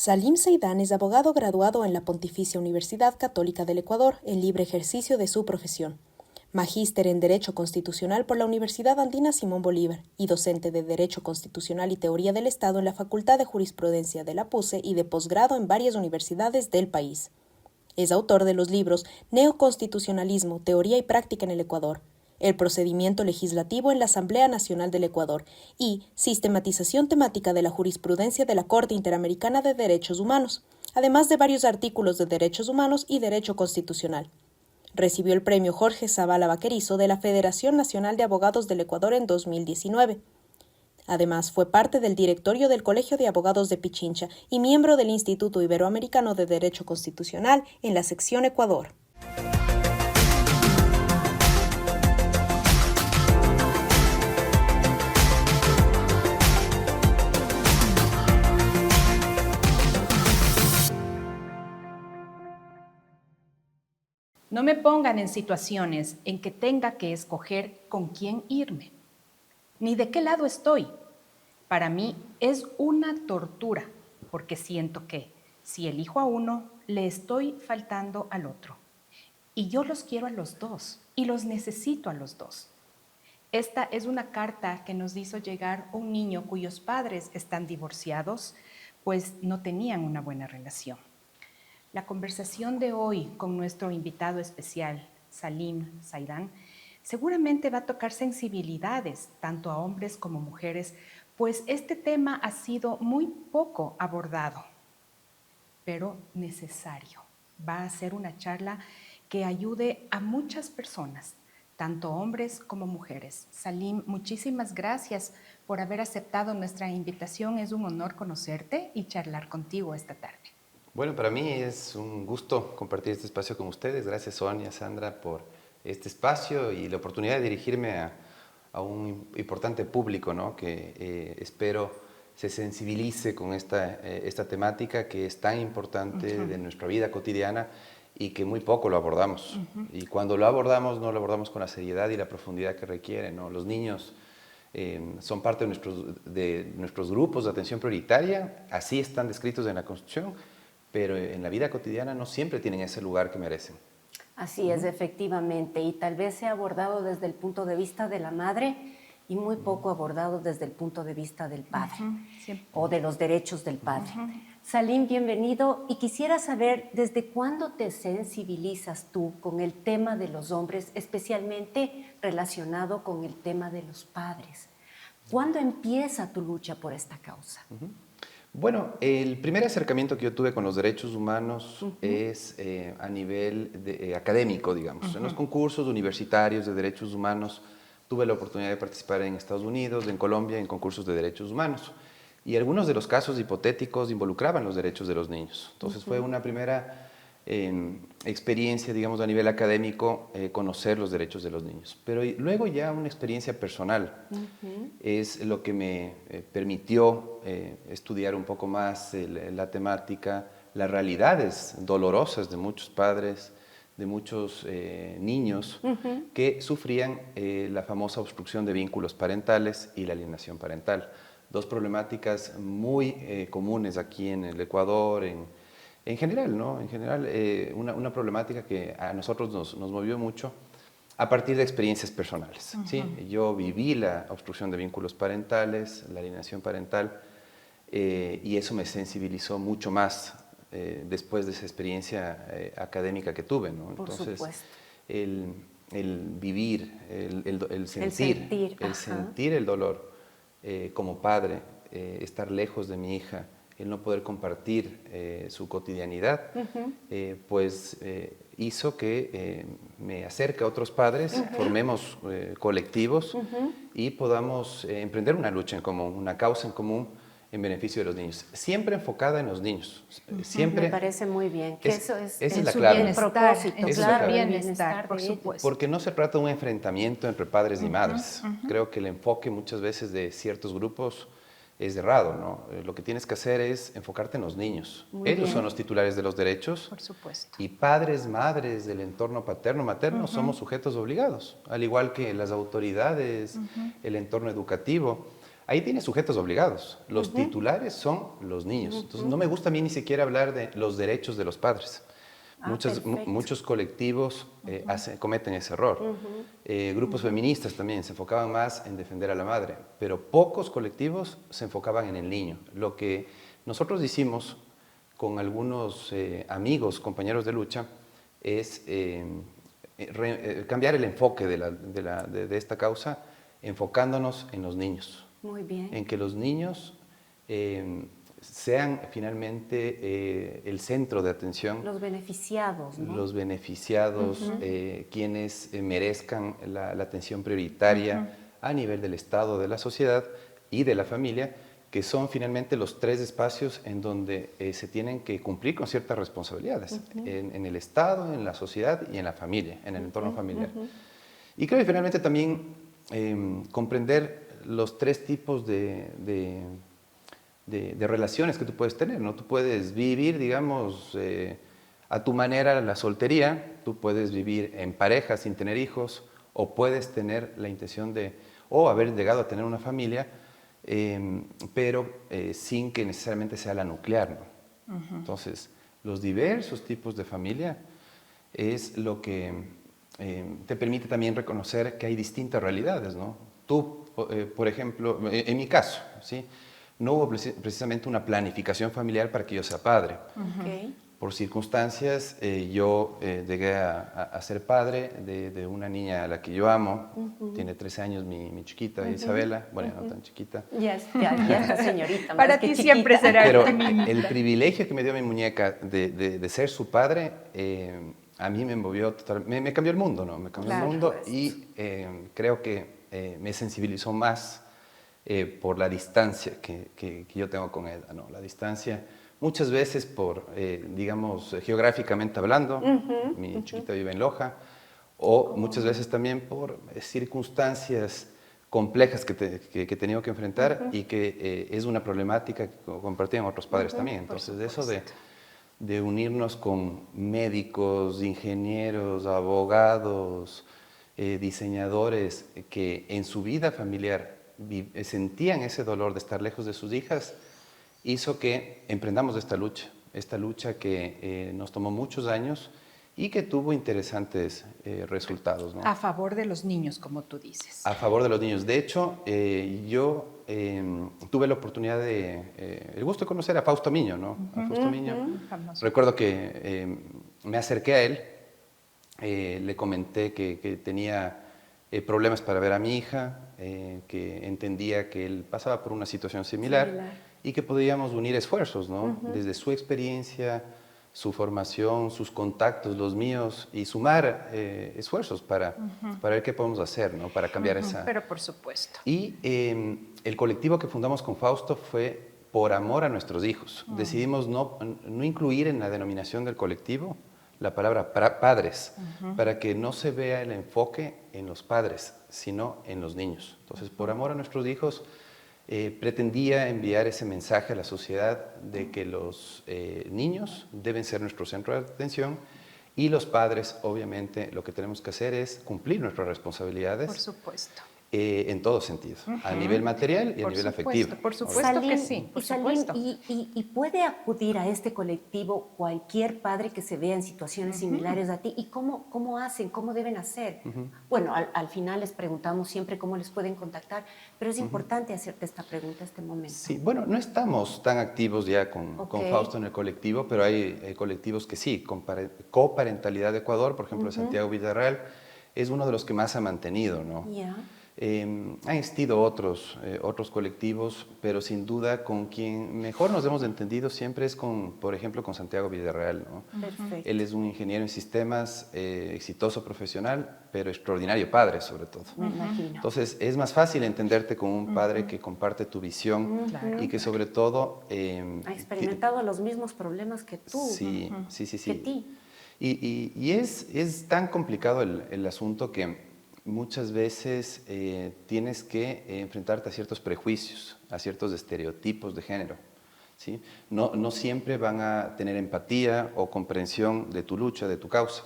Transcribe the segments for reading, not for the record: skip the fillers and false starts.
Salim Seidán es abogado graduado en la Pontificia Universidad Católica del Ecuador en libre ejercicio de su profesión. Magíster en Derecho Constitucional por la Universidad Andina Simón Bolívar y docente de Derecho Constitucional y Teoría del Estado en la Facultad de Jurisprudencia de la PUCE y de posgrado en varias universidades del país. Es autor de los libros Neoconstitucionalismo, Teoría y Práctica en el Ecuador, El procedimiento legislativo en la Asamblea Nacional del Ecuador y Sistematización temática de la jurisprudencia de la Corte Interamericana de Derechos Humanos, además de varios artículos de derechos humanos y derecho constitucional. Recibió el premio Jorge Zavala Vaquerizo de la Federación Nacional de Abogados del Ecuador en 2019. Además, fue parte del directorio del Colegio de Abogados de Pichincha y miembro del Instituto Iberoamericano de Derecho Constitucional en la sección Ecuador. No me pongan en situaciones en que tenga que escoger con quién irme, ni de qué lado estoy. Para mí es una tortura, porque siento que si elijo a uno, le estoy faltando al otro. Y yo los quiero a los dos, y los necesito a los dos. Esta es una carta que nos hizo llegar un niño cuyos padres están divorciados, pues no tenían una buena relación. La conversación de hoy con nuestro invitado especial, Salim Seidán, seguramente va a tocar sensibilidades, tanto a hombres como mujeres, pues este tema ha sido muy poco abordado, pero necesario. Va a ser una charla que ayude a muchas personas, tanto hombres como mujeres. Salim, muchísimas gracias por haber aceptado nuestra invitación. Es un honor conocerte y charlar contigo esta tarde. Bueno, para mí es un gusto compartir este espacio con ustedes. Gracias, Sonia, Sandra, por este espacio y la oportunidad de dirigirme a un importante público, ¿no? Que espero se sensibilice con esta temática que es tan importante de nuestra vida cotidiana y que muy poco lo abordamos. Y cuando lo abordamos, no lo abordamos con la seriedad y la profundidad que requiere, ¿no? Los niños son parte de nuestros grupos de atención prioritaria, así están descritos en la Constitución, pero en la vida cotidiana no siempre tienen ese lugar que merecen. Así es, efectivamente, y tal vez se ha abordado desde el punto de vista de la madre y muy poco abordado desde el punto de vista del padre o de los derechos del padre. Salim, bienvenido, y quisiera saber desde cuándo te sensibilizas tú con el tema de los hombres, especialmente relacionado con el tema de los padres. ¿Cuándo empieza tu lucha por esta causa? Bueno, el primer acercamiento que yo tuve con los derechos humanos es a nivel académico, digamos. En los concursos universitarios de derechos humanos tuve la oportunidad de participar en Estados Unidos, en Colombia, en concursos de derechos humanos. Y algunos de los casos hipotéticos involucraban los derechos de los niños. Entonces fue una primera experiencia, digamos, a nivel académico, conocer los derechos de los niños. Pero luego ya una experiencia personal es lo que me permitió estudiar un poco más la temática, las realidades dolorosas de muchos padres, de muchos niños que sufrían la famosa obstrucción de vínculos parentales y la alienación parental. Dos problemáticas muy comunes aquí en el Ecuador, en general, ¿no? En general, una problemática que a nosotros nos movió mucho a partir de experiencias personales. ¿Sí? Yo viví la obstrucción de vínculos parentales, la alienación parental, y eso me sensibilizó mucho más después de esa experiencia académica que tuve, ¿no? Entonces, el vivir, el sentir el dolor como padre, estar lejos de mi hija, el no poder compartir su cotidianidad, pues hizo que me acerque a otros padres, formemos colectivos y podamos emprender una lucha en común, una causa en común en beneficio de los niños, siempre enfocada en los niños. Siempre me parece muy bien, que eso es la clave. Bienestar, propósito, claro, bienestar, por supuesto. Porque no se trata de un enfrentamiento entre padres y madres. Creo que el enfoque muchas veces de ciertos grupos es errado, ¿no? Lo que tienes que hacer es enfocarte en los niños. Ellos son los titulares de los derechos. Por supuesto. Y padres, madres del entorno paterno, materno, somos sujetos obligados, al igual que las autoridades, el entorno educativo. ahí tiene sujetos obligados. Los titulares son los niños. Entonces, no me gusta a mí ni siquiera hablar de los derechos de los padres. Muchos colectivos cometen ese error. Grupos feministas también se enfocaban más en defender a la madre, pero pocos colectivos se enfocaban en el niño. Lo que nosotros hicimos con algunos amigos, compañeros de lucha, es cambiar el enfoque de esta causa, enfocándonos en los niños. Muy bien. En que los niños sean finalmente el centro de atención. Los beneficiados, ¿no? Los beneficiados, quienes merezcan la atención prioritaria a nivel del Estado, de la sociedad y de la familia, que son finalmente los tres espacios en donde se tienen que cumplir con ciertas responsabilidades, en el Estado, en la sociedad y en la familia, en el entorno familiar. Y creo que finalmente también comprender los tres tipos de relaciones que tú puedes tener, ¿no? Tú puedes vivir, digamos, a tu manera la soltería, tú puedes vivir en pareja sin tener hijos, o puedes tener la intención o haber llegado a tener una familia, pero sin que necesariamente sea la nuclear, ¿no? Entonces, los diversos tipos de familia es lo que te permite también reconocer que hay distintas realidades, ¿no? Tú, por ejemplo, en mi caso, ¿sí? No hubo precisamente una planificación familiar para que yo sea padre. Por circunstancias, yo llegué a ser padre de una niña a la que yo amo. Tiene 13 años mi chiquita, Isabela. Bueno, no tan chiquita. Ya está señorita. Para ti siempre será. Pero el privilegio que me dio mi muñeca de ser su padre, a mí me movió totalmente. Me cambió el mundo, ¿no? Me cambió el mundo y creo que me sensibilizó más por la distancia que yo tengo con ella, ¿no? La distancia, muchas veces digamos, geográficamente hablando, mi chiquita vive en Loja, o muchas veces también por circunstancias complejas que he tenido que enfrentar y que es una problemática que compartían otros padres también. Entonces, eso de unirnos con médicos, ingenieros, abogados, diseñadores que en su vida familiar sentían ese dolor de estar lejos de sus hijas, hizo que emprendamos esta lucha que nos tomó muchos años y que tuvo interesantes resultados, ¿no? A favor de los niños, como tú dices. A favor de los niños. De hecho, yo tuve la oportunidad el gusto de conocer a Fausto Miño, ¿no? A Fausto Miño. Recuerdo que me acerqué a él, le comenté que tenía problemas para ver a mi hija, que entendía que él pasaba por una situación similar y que podíamos unir esfuerzos, ¿no? Desde su experiencia, su formación, sus contactos, los míos, y sumar esfuerzos para ver qué podemos hacer, ¿no? Para cambiar esa... Pero por supuesto. Y el colectivo que fundamos con Fausto fue por amor a nuestros hijos. Decidimos no incluir en la denominación del colectivo la palabra padres, para que no se vea el enfoque en los padres, sino en los niños. Entonces, por amor a nuestros hijos, pretendía enviar ese mensaje a la sociedad de que los niños deben ser nuestro centro de atención y los padres, obviamente, lo que tenemos que hacer es cumplir nuestras responsabilidades. Por supuesto. En todo sentido, a nivel material y a nivel afectivo. Por supuesto que sí, por supuesto. ¿Y puede acudir a este colectivo cualquier padre que se vea en situaciones similares a ti? ¿Y cómo hacen? ¿Cómo deben hacer? Bueno, al final les preguntamos siempre cómo les pueden contactar, pero es importante hacerte esta pregunta en este momento. Sí, bueno, no estamos tan activos ya con Fausto en el colectivo, pero hay colectivos que sí, Coparentalidad de Ecuador, por ejemplo, Santiago Villarreal, es uno de los que más ha mantenido, ¿no? Han existido otros colectivos, pero sin duda con quien mejor nos hemos entendido siempre es por ejemplo, con Santiago Villarreal, ¿no? Perfecto. Él es un ingeniero en sistemas, exitoso profesional, pero extraordinario padre sobre todo. Me imagino. Entonces, es más fácil entenderte con un padre que comparte tu visión y que sobre todo... ha experimentado los mismos problemas que tú. Sí, que ti. Y es tan complicado el asunto que muchas veces tienes que enfrentarte a ciertos prejuicios, a ciertos estereotipos de género, ¿sí? No siempre van a tener empatía o comprensión de tu lucha, de tu causa.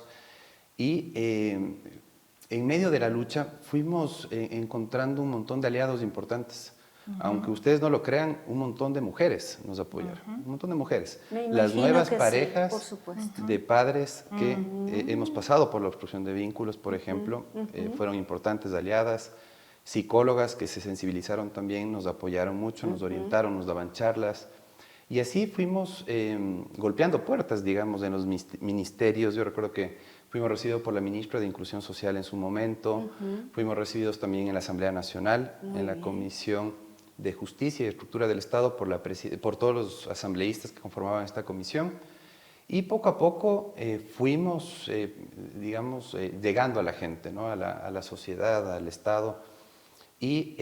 Y en medio de la lucha fuimos encontrando un montón de aliados importantes. Aunque ustedes no lo crean, un montón de mujeres nos apoyaron, un montón de mujeres. Me Las imagino nuevas que sí, parejas por supuesto. de padres que hemos pasado por la obstrucción de vínculos, por ejemplo, fueron importantes aliadas. Psicólogas que se sensibilizaron también, nos apoyaron mucho, nos orientaron, nos daban charlas. Y así fuimos golpeando puertas, digamos, en los ministerios. Yo recuerdo que fuimos recibidos por la ministra de Inclusión Social en su momento, fuimos recibidos también en la Asamblea Nacional, en la Comisión de Justicia y Estructura del Estado por todos los asambleístas que conformaban esta comisión. Y poco a poco fuimos, digamos, llegando a la gente, ¿no? a la sociedad, al Estado, y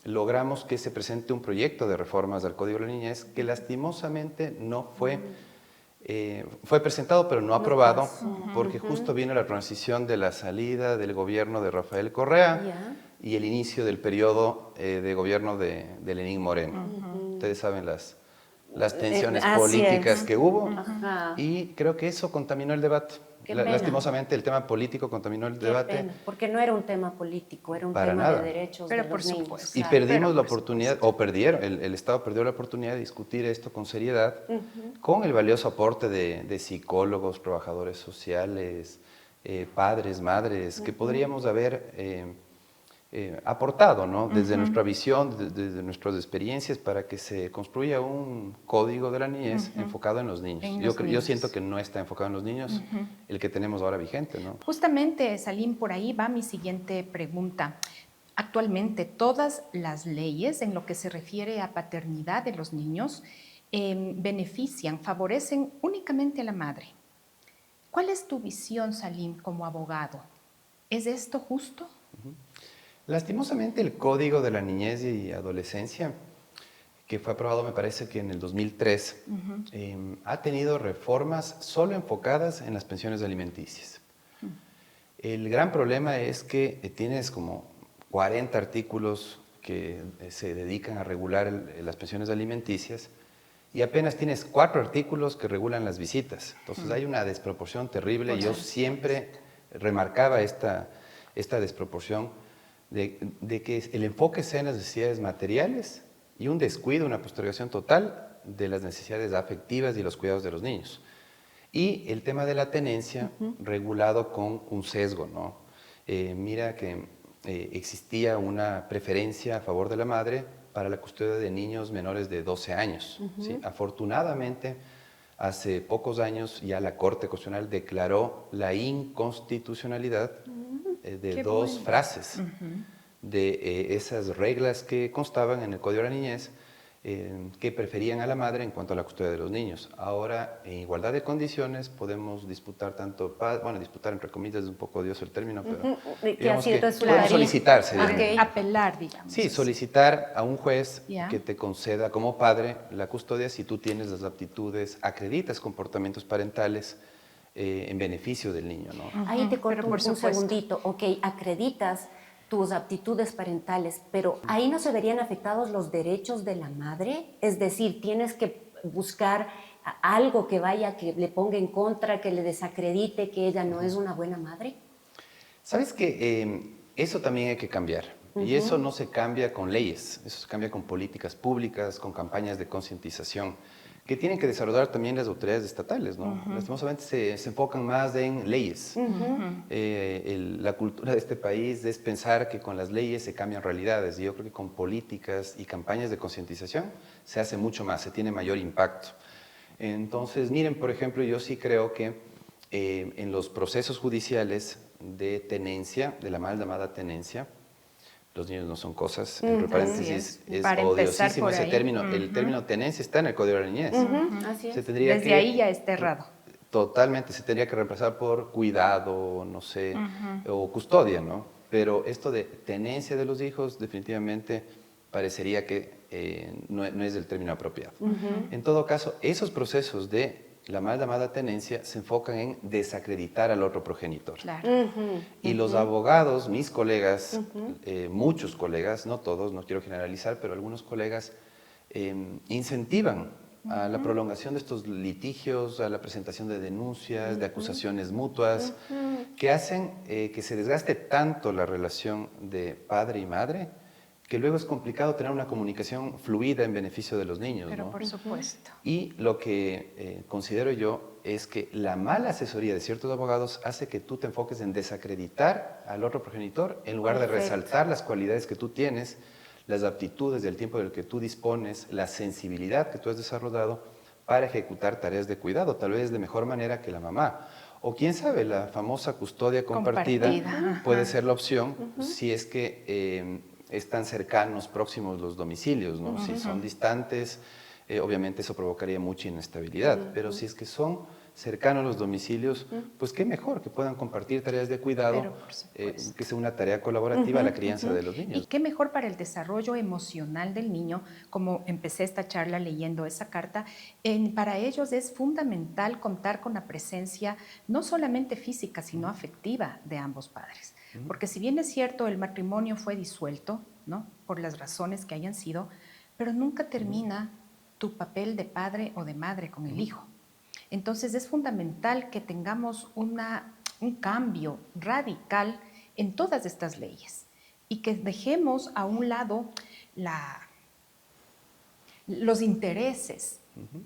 logramos que se presente un proyecto de reformas del Código de la Niñez que lastimosamente no fue, fue presentado pero no aprobado, porque justo vino la transición de la salida del gobierno de Rafael Correa y el inicio del periodo de gobierno de Lenín Moreno. Ustedes saben las tensiones políticas que hubo y creo que eso contaminó el debate. Lastimosamente el tema político contaminó el debate. Pena, porque no era un tema político, era un Para tema nada. de derechos Pero de por los niños. supuesto. Y perdimos la oportunidad, o perdieron, el Estado perdió la oportunidad de discutir esto con seriedad, con el valioso aporte de psicólogos, trabajadores sociales, padres, madres, que podríamos haber aportado, ¿no? Desde nuestra visión, desde nuestras experiencias, para que se construya un código de la niñez enfocado en los niños. Yo siento que no está enfocado en los niños el que tenemos ahora vigente, ¿no? Justamente, Salim, por ahí va mi siguiente pregunta. Actualmente, todas las leyes en lo que se refiere a paternidad de los niños benefician, favorecen únicamente a la madre. ¿Cuál es tu visión, Salim, como abogado? ¿Es esto justo? Lastimosamente el Código de la Niñez y Adolescencia, que fue aprobado me parece que en el 2003, ha tenido reformas solo enfocadas en las pensiones alimenticias. El gran problema es que tienes como 40 artículos que se dedican a regular las pensiones alimenticias y apenas tienes 4 artículos que regulan las visitas. Entonces hay una desproporción terrible. Yo siempre remarcaba esta desproporción de que el enfoque sea en las necesidades materiales y un descuido, una postergación total de las necesidades afectivas y los cuidados de los niños. Y el tema de la tenencia regulado con un sesgo, ¿no? Mira que existía una preferencia a favor de la madre para la custodia de niños menores de 12 años. ¿Sí? Afortunadamente, hace pocos años ya la Corte Constitucional declaró la inconstitucionalidad de dos frases de esas reglas que constaban en el Código de la Niñez que preferían a la madre en cuanto a la custodia de los niños. Ahora, en igualdad de condiciones, podemos disputar tanto, bueno, disputar entre comillas es un poco odioso el término, pero digamos que podemos solicitar, apelar, digamos. Sí, solicitar a un juez que te conceda como padre la custodia si tú tienes las aptitudes, acreditas comportamientos parentales en beneficio del niño, ¿no? Ahí te corto un segundito. Ok, acreditas tus aptitudes parentales, pero ahí no se verían afectados los derechos de la madre, es decir, tienes que buscar algo que vaya, que le ponga en contra, que le desacredite que ella no es una buena madre. Sabes que eso también hay que cambiar, y eso no se cambia con leyes, eso se cambia con políticas públicas, con campañas de concientización que tienen que desarrollar también las autoridades estatales, ¿no? Lastimosamente se enfocan más en leyes. La cultura de este país es pensar que con las leyes se cambian realidades, y yo creo que con políticas y campañas de concientización se hace mucho más, se tiene mayor impacto. Entonces, miren, por ejemplo, yo sí creo que en los procesos judiciales de tenencia, de la mal llamada tenencia, los niños no son cosas, entre paréntesis, es odiosísimo ese término. El término tenencia está en el Código de la Niñez. Así es. Desde ahí ya está errado. Totalmente, se tendría que reemplazar por cuidado, no sé, o custodia, ¿no? Pero esto de tenencia de los hijos definitivamente parecería que no es el término apropiado. En todo caso, esos procesos de la mal llamada tenencia se enfocan en desacreditar al otro progenitor. Claro. Y los abogados, mis colegas, muchos colegas, no todos, no quiero generalizar, pero algunos colegas incentivan a la prolongación de estos litigios, a la presentación de denuncias, de acusaciones mutuas, que hacen que se desgaste tanto la relación de padre y madre, que luego es complicado tener una comunicación fluida en beneficio de los niños, Pero ¿no? por supuesto. Y lo que considero yo es que la mala asesoría de ciertos abogados hace que tú te enfoques en desacreditar al otro progenitor en lugar de resaltar las cualidades que tú tienes, las aptitudes del tiempo del que tú dispones, la sensibilidad que tú has desarrollado para ejecutar tareas de cuidado, tal vez de mejor manera que la mamá. O quién sabe, la famosa custodia compartida puede ser la opción si es que están cercanos, próximos los domicilios, ¿no? Si son distantes, obviamente eso provocaría mucha inestabilidad, pero si es que son cercanos los domicilios, pues qué mejor que puedan compartir tareas de cuidado, que sea una tarea colaborativa la crianza de los niños. Y qué mejor para el desarrollo emocional del niño, como empecé esta charla leyendo esa carta, para ellos es fundamental contar con la presencia no solamente física, sino afectiva de ambos padres. Porque si bien es cierto, el matrimonio fue disuelto, ¿no?, por las razones que hayan sido, pero nunca termina tu papel de padre o de madre con el hijo. Entonces es fundamental que tengamos un cambio radical en todas estas leyes y que dejemos a un lado los intereses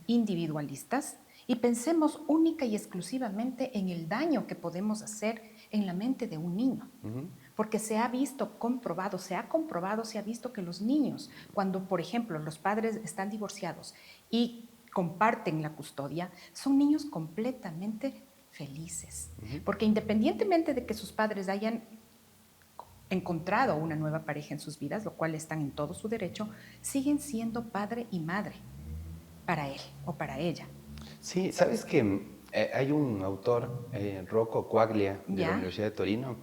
individualistas y pensemos única y exclusivamente en el daño que podemos hacer en la mente de un niño. Porque se ha visto comprobado, se ha visto que los niños, cuando por ejemplo los padres están divorciados y comparten la custodia, son niños completamente felices. Porque independientemente de que sus padres hayan encontrado una nueva pareja en sus vidas, lo cual están en todo su derecho, siguen siendo padre y madre para él o para ella. Sí, sabes que hay un autor, Rocco Quaglia, de la Universidad de Torino,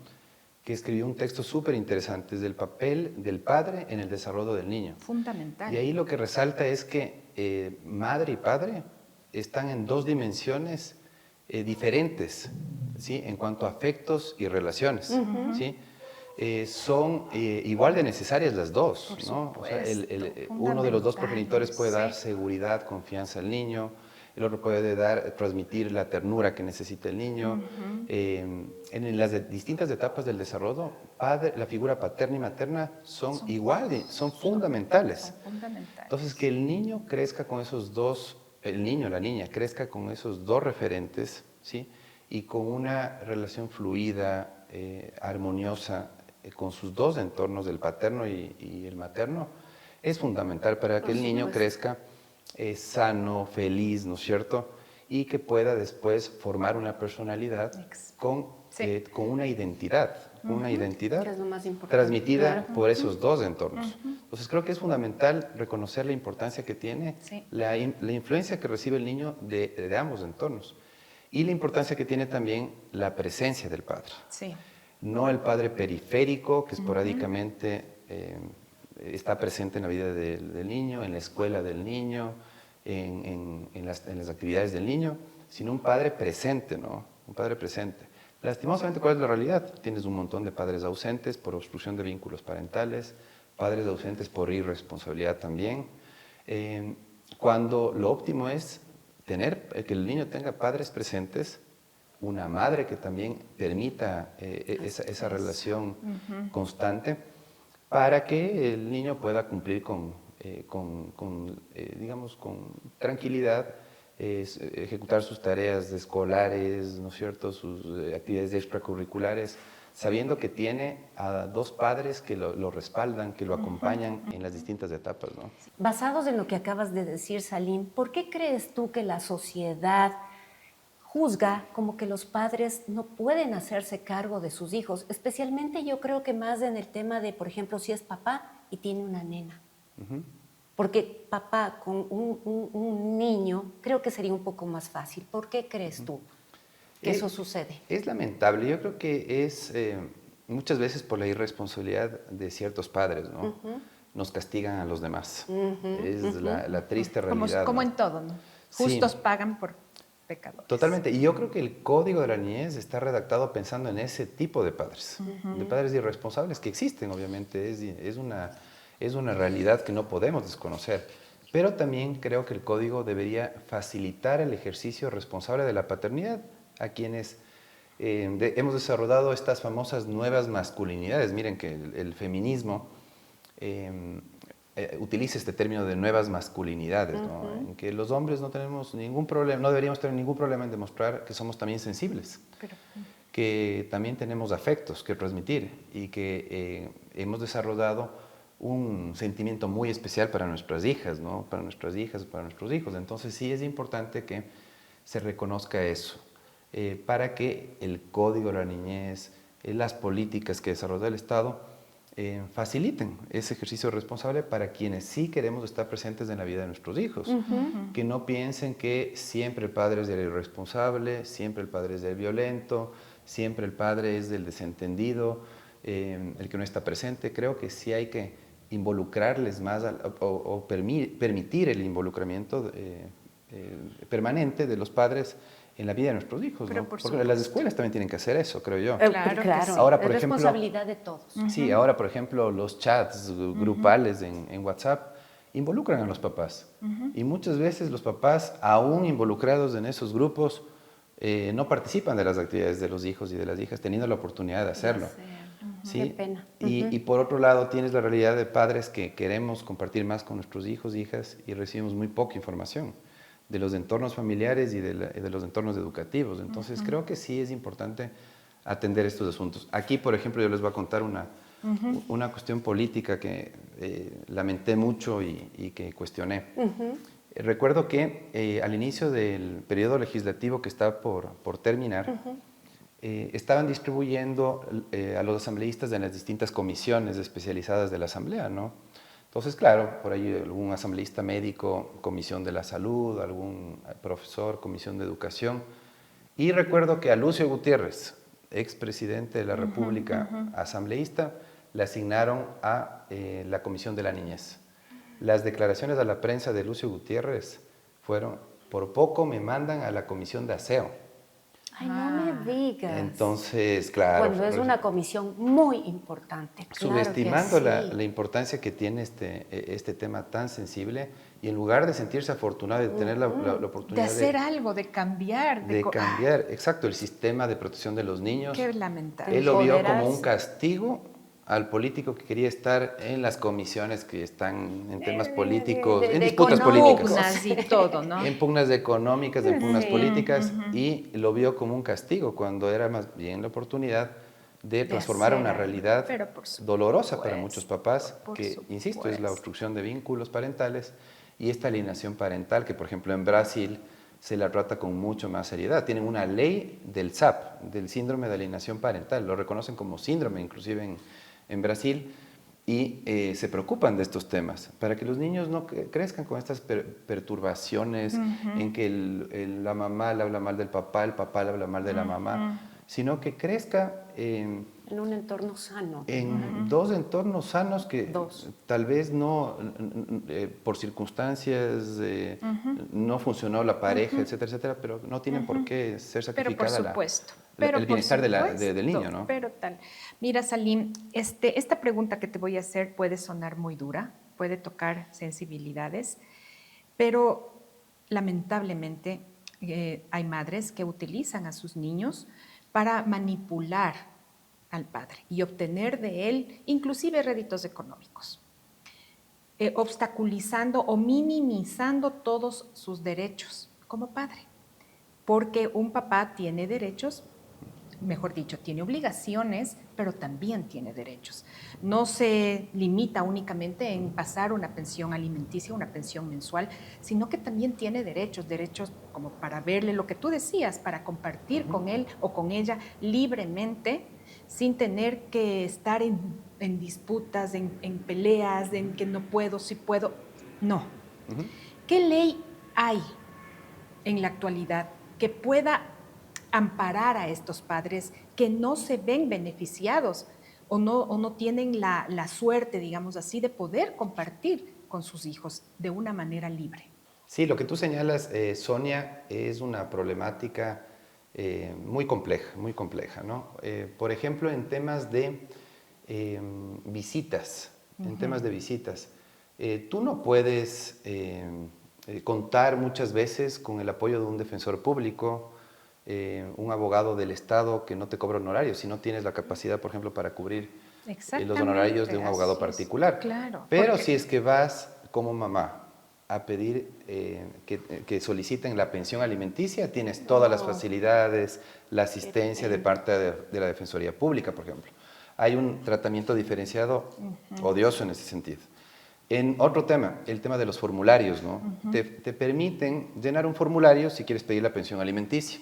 que escribió un texto súper interesante del papel del padre en el desarrollo del niño. Fundamental. Y ahí lo que resalta es que madre y padre están en dos dimensiones diferentes, ¿sí?, en cuanto a afectos y relaciones, ¿sí? Son igual de necesarias las dos, ¿no? O sea, uno de los dos progenitores puede dar seguridad, confianza al niño, el otro puede transmitir la ternura que necesita el niño. En las distintas etapas del desarrollo, la figura paterna y materna son iguales, son fundamentales. Entonces, que el niño crezca con esos dos, el niño, la niña, crezca con esos dos referentes, ¿sí?, y con una relación fluida, armoniosa, con sus dos entornos, el paterno y el materno, es fundamental para que el niño crezca sano, feliz, ¿no es cierto? Y que pueda después formar una personalidad con una identidad, Que es lo más importante, transmitida por esos dos entornos. Entonces creo que es fundamental reconocer la importancia que tiene, la influencia que recibe el niño de ambos entornos y la importancia que tiene también la presencia del padre. No el padre periférico que esporádicamente está presente en la vida del niño, en la escuela del niño, en las actividades del niño, sino un padre presente, ¿no? Un padre presente. Lastimosamente, ¿cuál es la realidad? Tienes un montón de padres ausentes por obstrucción de vínculos parentales, padres ausentes por irresponsabilidad también, cuando lo óptimo es que el niño tenga padres presentes, una madre que también permita esa relación constante para que el niño pueda cumplir digamos, con tranquilidad, ejecutar sus tareas escolares, ¿no es cierto?, sus actividades extracurriculares, sabiendo que tiene a dos padres que lo respaldan, que lo acompañan en las distintas etapas, ¿no? Basados en lo que acabas de decir, Salim, ¿por qué crees tú que la sociedad juzga como que los padres no pueden hacerse cargo de sus hijos? Especialmente yo creo que más en el tema de, por ejemplo, si es papá y tiene una nena. Porque papá con un niño creo que sería un poco más fácil. ¿Por qué crees tú que eso sucede? Es lamentable. Yo creo que es muchas veces por la irresponsabilidad de ciertos padres, ¿no? Nos castigan a los demás. Es la triste realidad. Como ¿no? en todo, ¿no? Justos pagan por pecadores. Totalmente. Y yo creo que el Código de la Niñez está redactado pensando en ese tipo de padres irresponsables que existen, obviamente. Es una realidad que no podemos desconocer. Pero también creo que el Código debería facilitar el ejercicio responsable de la paternidad a quienes hemos desarrollado estas famosas nuevas masculinidades. Miren que el feminismo utiliza este término de nuevas masculinidades, ¿no? En que los hombres no tenemos ningún problema, no deberíamos tener ningún problema en demostrar que somos también sensibles, que también tenemos afectos que transmitir y que hemos desarrollado un sentimiento muy especial para nuestras hijas, ¿no? Para nuestras hijas, para nuestros hijos. Entonces sí es importante que se reconozca eso, para que el código de la niñez, las políticas que desarrolla el Estado, faciliten ese ejercicio responsable para quienes sí queremos estar presentes en la vida de nuestros hijos. Que no piensen que siempre el padre es el irresponsable, siempre el padre es el violento, siempre el padre es del desentendido, el que no está presente. Creo que sí hay que involucrarles más o permitir el involucramiento permanente de los padres en la vida de nuestros hijos, ¿no? Porque las escuelas también tienen que hacer eso, creo yo. Claro. Sí. Ahora, Es por ejemplo, responsabilidad de todos. Sí, ahora, por ejemplo, los chats grupales en WhatsApp involucran a los papás. Y muchas veces los papás, aún involucrados en esos grupos, no participan de las actividades de los hijos y de las hijas, teniendo la oportunidad de hacerlo. ¿Sí? Qué pena. Y por otro lado, tienes la realidad de padres que queremos compartir más con nuestros hijos e hijas y recibimos muy poca información de los entornos familiares y de los entornos educativos. Entonces, creo que sí es importante atender estos asuntos. Aquí, por ejemplo, yo les voy a contar una cuestión política que lamenté mucho y que cuestioné. Recuerdo que al inicio del periodo legislativo que está por terminar, estaban distribuyendo a los asambleístas en las distintas comisiones especializadas de la Asamblea, ¿no? Entonces, claro, por ahí algún asambleísta médico, comisión de la salud, algún profesor, comisión de educación. Y recuerdo que a Lucio Gutiérrez, expresidente de la República, asambleísta, le asignaron a la comisión de la niñez. Las declaraciones a la prensa de Lucio Gutiérrez fueron: por poco me mandan a la comisión de aseo. Ay, no me digas. Entonces, claro. Cuando es una comisión muy importante. Subestimando Claro que sí. la importancia que tiene este tema tan sensible, y en lugar de sentirse afortunado de tener la oportunidad de hacer algo, de cambiar. De cambiar, exacto, el sistema de protección de los niños. Qué lamentable. Él lo vio como un castigo al político que quería estar en las comisiones que están en temas políticos, en disputas políticas. Pugnas y todo, ¿no? En pugnas económicas, en pugnas políticas, y lo vio como un castigo cuando era más bien la oportunidad de transformar una realidad dolorosa para muchos papás, que, insisto, es la obstrucción de vínculos parentales y esta alienación parental, que por ejemplo en Brasil se la trata con mucho más seriedad. Tienen una ley del SAP, del síndrome de alienación parental, lo reconocen como síndrome inclusive en Brasil, y se preocupan de estos temas para que los niños no crezcan con estas perturbaciones en que la mamá le habla mal del papá, el papá le habla mal de la mamá, sino que crezca en un entorno sano. En dos entornos sanos que tal vez no, por circunstancias, no funcionó la pareja, etcétera, etcétera, pero no tienen por qué ser sacrificada el bienestar del niño, ¿no? Pero tal. Mira, Salim, esta pregunta que te voy a hacer puede sonar muy dura, puede tocar sensibilidades, pero lamentablemente hay madres que utilizan a sus niños para manipular al padre y obtener de él inclusive réditos económicos, obstaculizando o minimizando todos sus derechos como padre, porque un papá tiene derechos, mejor dicho, tiene obligaciones, pero también tiene derechos. No se limita únicamente en pasar una pensión alimenticia, una pensión mensual, sino que también tiene derechos como para verle lo que tú decías, para compartir con él o con ella libremente, sin tener que estar en disputas, en peleas, en que no puedo, sí puedo. No. ¿Qué ley hay en la actualidad que pueda amparar a estos padres que no se ven beneficiados o no tienen la suerte, digamos así, de poder compartir con sus hijos de una manera libre? Sí, lo que tú señalas, Sonia, es una problemática muy compleja, ¿no? Por ejemplo, en temas de visitas, tú no puedes contar muchas veces con el apoyo de un defensor público, un abogado del Estado que no te cobra honorarios, si no tienes la capacidad, por ejemplo, para cubrir los honorarios de un abogado particular. Claro. Pero si es que vas como mamá a pedir que soliciten la pensión alimenticia, tienes todas las facilidades, la asistencia de parte de la Defensoría Pública, por ejemplo. Hay un tratamiento diferenciado odioso en ese sentido. En otro tema, el tema de los formularios, ¿no? Te permiten llenar un formulario si quieres pedir la pensión alimenticia.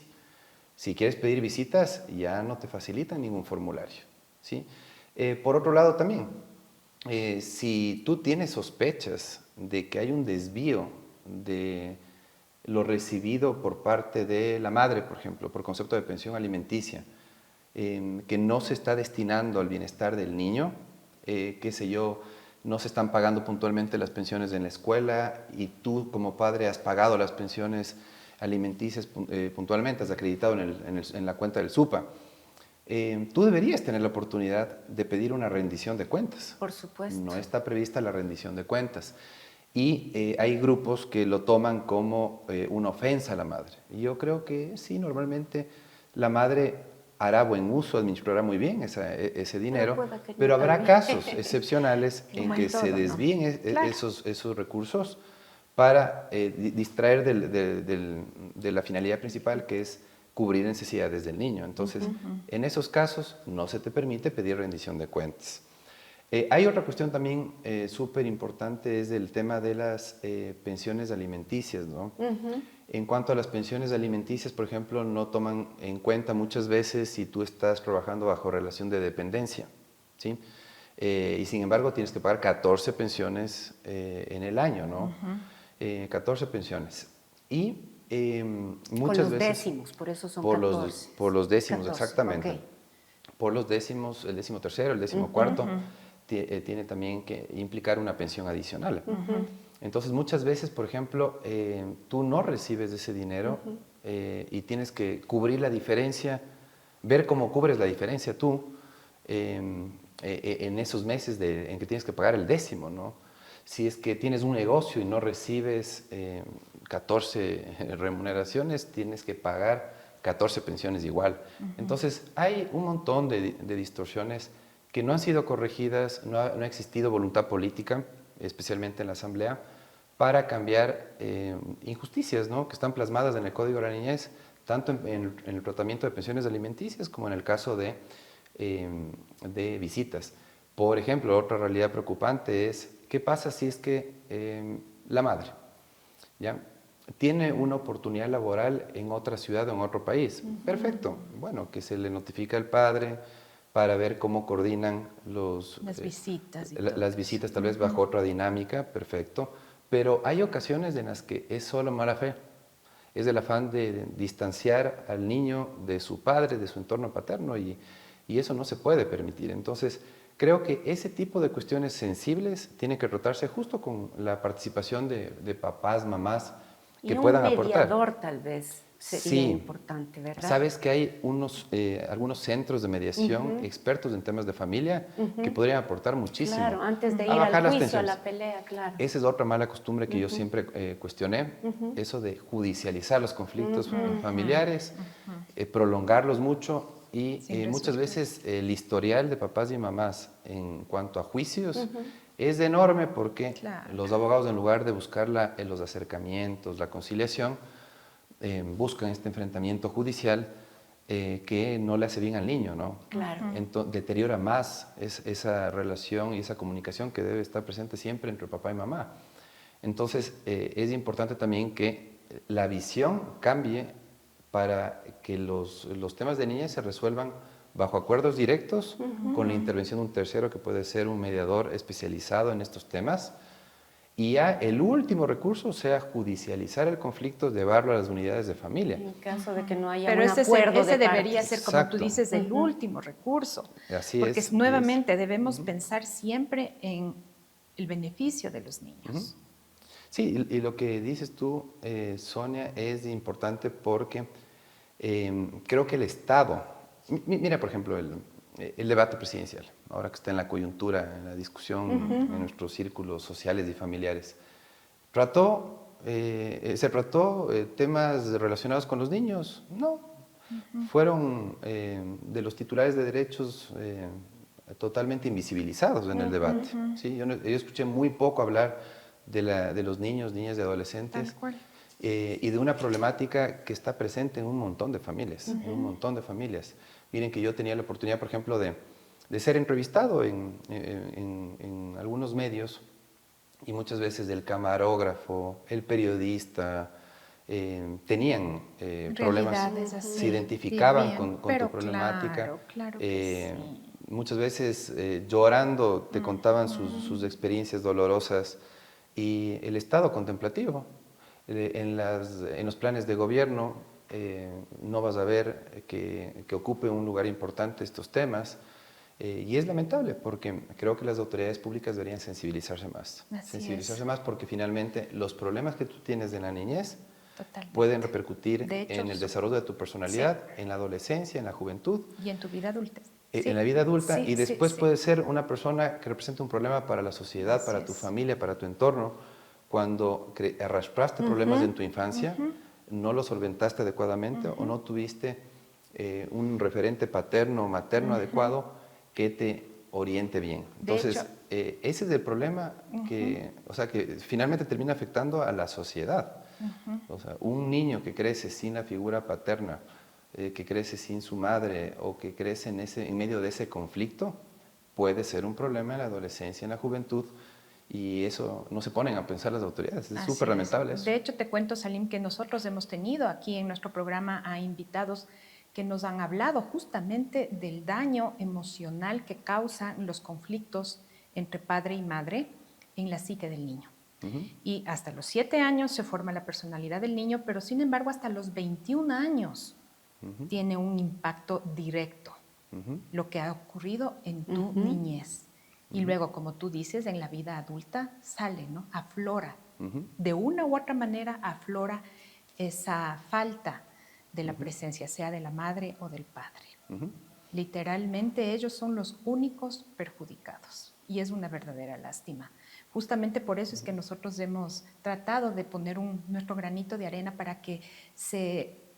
Si quieres pedir visitas, ya no te facilitan ningún formulario, ¿sí? Por otro lado también, si tú tienes sospechas de que hay un desvío de lo recibido por parte de la madre, por ejemplo, por concepto de pensión alimenticia, que no se está destinando al bienestar del niño, qué sé yo, no se están pagando puntualmente las pensiones en la escuela y tú como padre has pagado las pensiones alimenticias puntualmente, has acreditado en la cuenta del SUPA, tú deberías tener la oportunidad de pedir una rendición de cuentas. Por supuesto. No está prevista la rendición de cuentas. Y hay grupos que lo toman como una ofensa a la madre. Y yo creo que sí, normalmente la madre hará buen uso, administrará muy bien ese dinero, pero habrá casos excepcionales en que se desvíen esos recursos para distraer de la finalidad principal, que es cubrir necesidades del niño. Entonces, en esos casos no se te permite pedir rendición de cuentas. Hay otra cuestión también súper importante, es el tema de las pensiones alimenticias, ¿no? En cuanto a las pensiones alimenticias, por ejemplo, no toman en cuenta muchas veces si tú estás trabajando bajo relación de dependencia, ¿sí? Y sin embargo tienes que pagar 14 pensiones en el año, ¿no? 14 pensiones. Y muchas Con los veces... décimos, por eso son por 14. Por los décimos, 14, exactamente. okay. Por los décimos, el 13º, el 14º, tiene también que implicar una pensión adicional. Entonces, muchas veces, por ejemplo, tú no recibes ese dinero y tienes que cubrir la diferencia, ver cómo cubres la diferencia tú en esos meses en que tienes que pagar el décimo, ¿no? Si es que tienes un negocio y no recibes 14 remuneraciones, tienes que pagar 14 pensiones igual. Entonces, hay un montón de distorsiones que no han sido corregidas, no ha existido voluntad política, especialmente en la Asamblea, para cambiar injusticias, ¿no?, que están plasmadas en el Código de la Niñez, tanto en el tratamiento de pensiones alimenticias como en el caso de visitas. Por ejemplo, otra realidad preocupante es, ¿qué pasa si es que la madre, ¿ya?, tiene una oportunidad laboral en otra ciudad o en otro país? Perfecto. Bueno, que se le notifica al padre para ver cómo coordinan las visitas. Las visitas, tal vez bajo otra dinámica, perfecto. Pero hay ocasiones en las que es solo mala fe. Es el afán de distanciar al niño de su padre, de su entorno paterno, y eso no se puede permitir. Entonces, creo que ese tipo de cuestiones sensibles tienen que tratarse justo con la participación de papás, mamás, que puedan aportar. Y un mediador tal vez sería importante, ¿verdad? Sabes que hay algunos centros de mediación expertos en temas de familia que podrían aportar muchísimo. Claro, antes de ir al juicio, a la pelea, claro. Esa es otra mala costumbre que yo siempre cuestioné, eso de judicializar los conflictos familiares, prolongarlos mucho y muchas veces el historial de papás y mamás en cuanto a juicios es enorme porque los abogados, en lugar de buscar los acercamientos, la conciliación, buscan este enfrentamiento judicial que no le hace bien al niño, ¿no? Claro. Entonces, deteriora más esa relación y esa comunicación que debe estar presente siempre entre papá y mamá. Entonces, es importante también que la visión cambie para que los temas de niñez se resuelvan bajo acuerdos directos, con la intervención de un tercero que puede ser un mediador especializado en estos temas, y ya el último recurso sea judicializar el conflicto, llevarlo a las unidades de familia. En caso de que no haya Pero un acuerdo ese de debería partes. ser, como tú dices, el último recurso. Así porque es. Nuevamente debemos pensar siempre en el beneficio de los niños. Sí, y lo que dices tú, Sonia, es importante porque creo que el Estado, mira por ejemplo el debate presidencial, ahora que está en la coyuntura, en la discusión en nuestros círculos sociales y familiares, ¿se trató temas relacionados con los niños? No. Fueron de los titulares de derechos totalmente invisibilizados en el debate. ¿Sí? Yo escuché muy poco hablar de los niños, niñas y adolescentes. Tal cual. Y de una problemática que está presente en un montón de familias, en un montón de familias. Miren que yo tenía la oportunidad, por ejemplo, de ser entrevistado en algunos medios, y muchas veces el camarógrafo, el periodista, tenían problemas, así, se identificaban vivían, con tu pero problemática. claro que sí. Muchas veces llorando te contaban sus experiencias dolorosas, y el estado contemplativo. En los planes de gobierno no vas a ver que ocupe un lugar importante estos temas, y es lamentable porque creo que las autoridades públicas deberían sensibilizarse más. Sensibilizarse más porque finalmente los problemas que tú tienes en la niñez Totalmente. pueden repercutir De hecho, en el desarrollo de tu personalidad, en la adolescencia, en la juventud. Y en tu vida adulta. En la vida adulta, Sí, y después sí. puede ser una persona que representa un problema para la sociedad, Así para tu es. familia, para tu entorno. Cuando arrastraste problemas en tu infancia, no los solventaste adecuadamente o no tuviste un referente paterno o materno adecuado que te oriente bien. Entonces, ese es el problema que finalmente termina afectando a la sociedad. O sea, un niño que crece sin la figura paterna, que crece sin su madre o que crece en medio de ese conflicto, puede ser un problema en la adolescencia, en la juventud, y eso no se ponen a pensar las autoridades. Es súper lamentable eso. De hecho, te cuento, Salim, que nosotros hemos tenido aquí en nuestro programa a invitados que nos han hablado justamente del daño emocional que causan los conflictos entre padre y madre en la psique del niño. Y hasta los 7 años se forma la personalidad del niño, pero sin embargo hasta los 21 años tiene un impacto directo lo que ha ocurrido en tu niñez. Y luego, como tú dices, en la vida adulta sale, ¿no? Aflora. De una u otra manera aflora esa falta de la presencia, sea de la madre o del padre. Literalmente ellos son los únicos perjudicados y es una verdadera lástima. Justamente por eso es que nosotros hemos tratado de poner nuestro granito de arena para que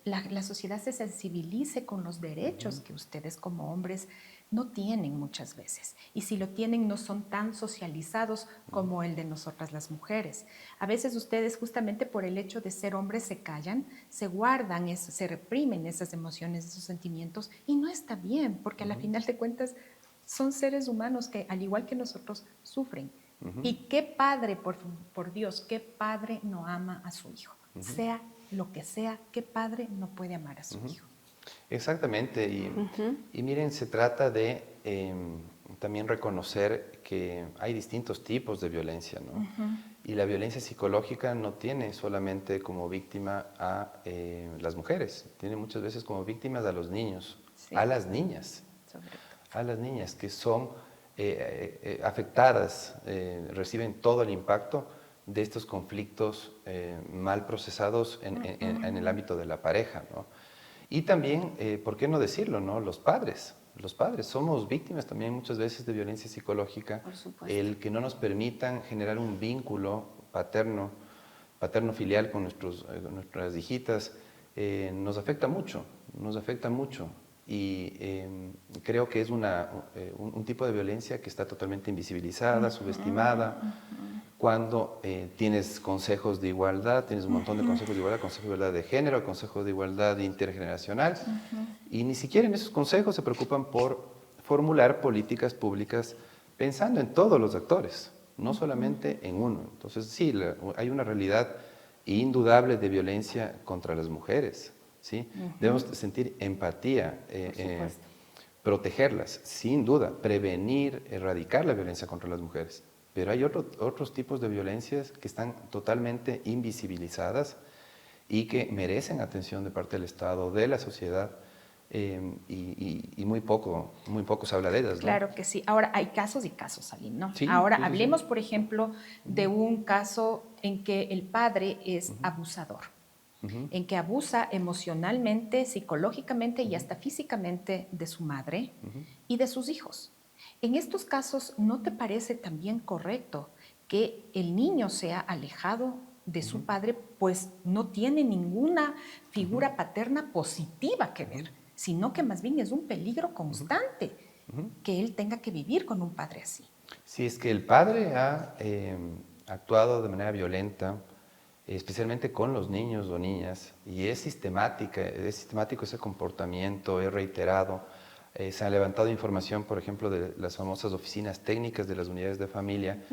la sociedad se sensibilice con los derechos que ustedes como hombres no tienen muchas veces. Y si lo tienen, no son tan socializados como el de nosotras las mujeres. A veces ustedes, justamente por el hecho de ser hombres, se callan, se guardan, se reprimen esas emociones, esos sentimientos, y no está bien, porque a la final de cuentas son seres humanos que, al igual que nosotros, sufren. Y qué padre, por Dios, qué padre no ama a su hijo. Sea lo que sea, qué padre no puede amar a su hijo. Exactamente, y miren, se trata de también reconocer que hay distintos tipos de violencia, ¿no? Y la violencia psicológica no tiene solamente como víctima a las mujeres, tiene muchas veces como víctimas a los niños, a las niñas, sobre todo. A las niñas que son afectadas, reciben todo el impacto de estos conflictos mal procesados en el ámbito de la pareja, ¿no? Y también, ¿por qué no decirlo, no? Los padres somos víctimas también muchas veces de violencia psicológica. Por supuesto. El que no nos permitan generar un vínculo paterno-filial con nuestras hijitas, nos afecta mucho, y creo que es un tipo de violencia que está totalmente invisibilizada, subestimada. Cuando tienes consejos de igualdad, tienes un montón de consejos de igualdad, consejo de igualdad de género, consejo de igualdad intergeneracional, y ni siquiera en esos consejos se preocupan por formular políticas públicas pensando en todos los actores, no solamente en uno. Entonces sí, hay una realidad indudable de violencia contra las mujeres, ¿sí? Debemos sentir empatía, protegerlas, sin duda, prevenir, erradicar la violencia contra las mujeres. Pero hay otros tipos de violencias que están totalmente invisibilizadas y que merecen atención de parte del Estado, de la sociedad, y muy poco se habla de ellas, ¿no? Claro que sí. Ahora, hay casos y casos, Salim, ¿no? Sí, ahora, sí. hablemos, por ejemplo, de un caso en que el padre es abusador, en que abusa emocionalmente, psicológicamente y hasta físicamente de su madre y de sus hijos. En estos casos, ¿no te parece también correcto que el niño sea alejado de su padre, pues no tiene ninguna figura paterna positiva que ver, sino que más bien es un peligro constante? que él tenga que vivir con un padre así. Si es que el padre ha actuado de manera violenta, especialmente con los niños o niñas, y es sistemático ese comportamiento, es reiterado. Se ha levantado información, por ejemplo, de las famosas oficinas técnicas de las unidades de familia,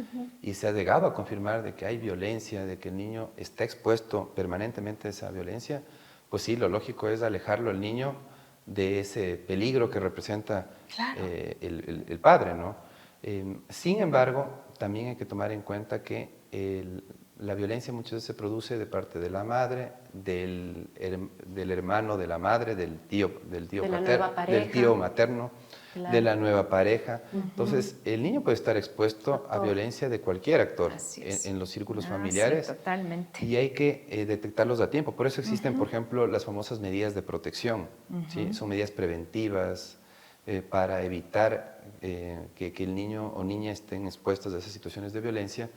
y se ha llegado a confirmar de que hay violencia, de que el niño está expuesto permanentemente a esa violencia. Pues sí, lo lógico es alejarlo al niño de ese peligro que representa Claro. el padre, ¿no? Sin embargo, también hay que tomar en cuenta que la violencia muchas veces se produce de parte de la madre, del hermano de la madre, del tío del tío materno, Claro. de la nueva pareja. Entonces, el niño puede estar expuesto a violencia de cualquier actor en los círculos familiares. Sí, totalmente. Y hay que detectarlos a tiempo. Por eso existen, por ejemplo, las famosas medidas de protección. ¿Sí? Son medidas preventivas para evitar que el niño o niña estén expuestos a esas situaciones de violencia.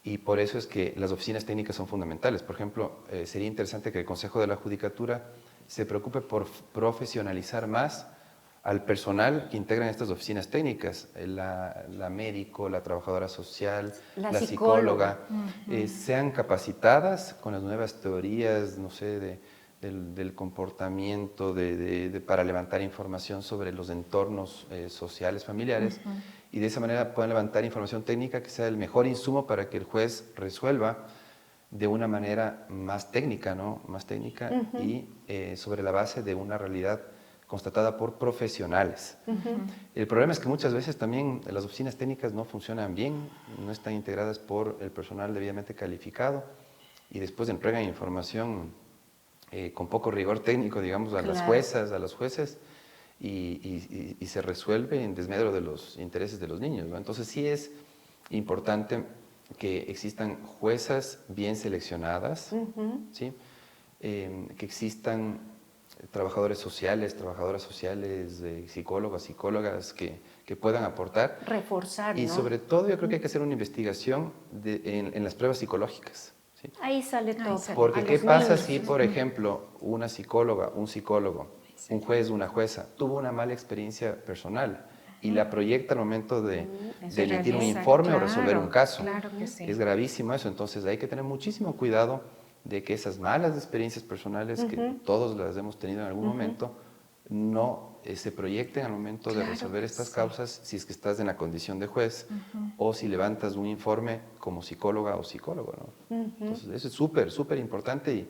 Y por eso es que las oficinas técnicas son fundamentales. Por ejemplo, sería interesante que el Consejo de la Judicatura se preocupe por profesionalizar más al personal que integran estas oficinas técnicas, la médico, la trabajadora social, la psicóloga, sean capacitadas con las nuevas teorías, no sé, del comportamiento, para levantar información sobre los entornos sociales, familiares, y de esa manera puedan levantar información técnica que sea el mejor insumo para que el juez resuelva de una manera más técnica, ¿no? Más técnica y sobre la base de una realidad constatada por profesionales. El problema es que muchas veces también las oficinas técnicas no funcionan bien, no están integradas por el personal debidamente calificado y después entregan información con poco rigor técnico, digamos, a las juezas, a los jueces, y se resuelve en desmedro de los intereses de los niños, ¿no? Entonces sí es importante que existan juezas bien seleccionadas, ¿sí? Que existan trabajadoras sociales, psicólogos, psicólogas que puedan aportar. Reforzar, Y ¿no? sobre todo yo creo que hay que hacer una investigación en las pruebas psicológicas. ¿Sí? Ahí sale todo. Porque ¿qué pasa si, por ejemplo, una psicóloga, un psicólogo, un juez, una jueza, tuvo una mala experiencia personal y la proyecta al momento de emitir un informe o resolver un caso? Claro que sí. Es gravísimo eso, entonces hay que tener muchísimo cuidado de que esas malas experiencias personales, que todos las hemos tenido en algún momento, no se proyecten al momento de resolver estas causas si es que estás en la condición de juez o si levantas un informe como psicóloga o psicólogo, ¿no? Entonces eso es súper importante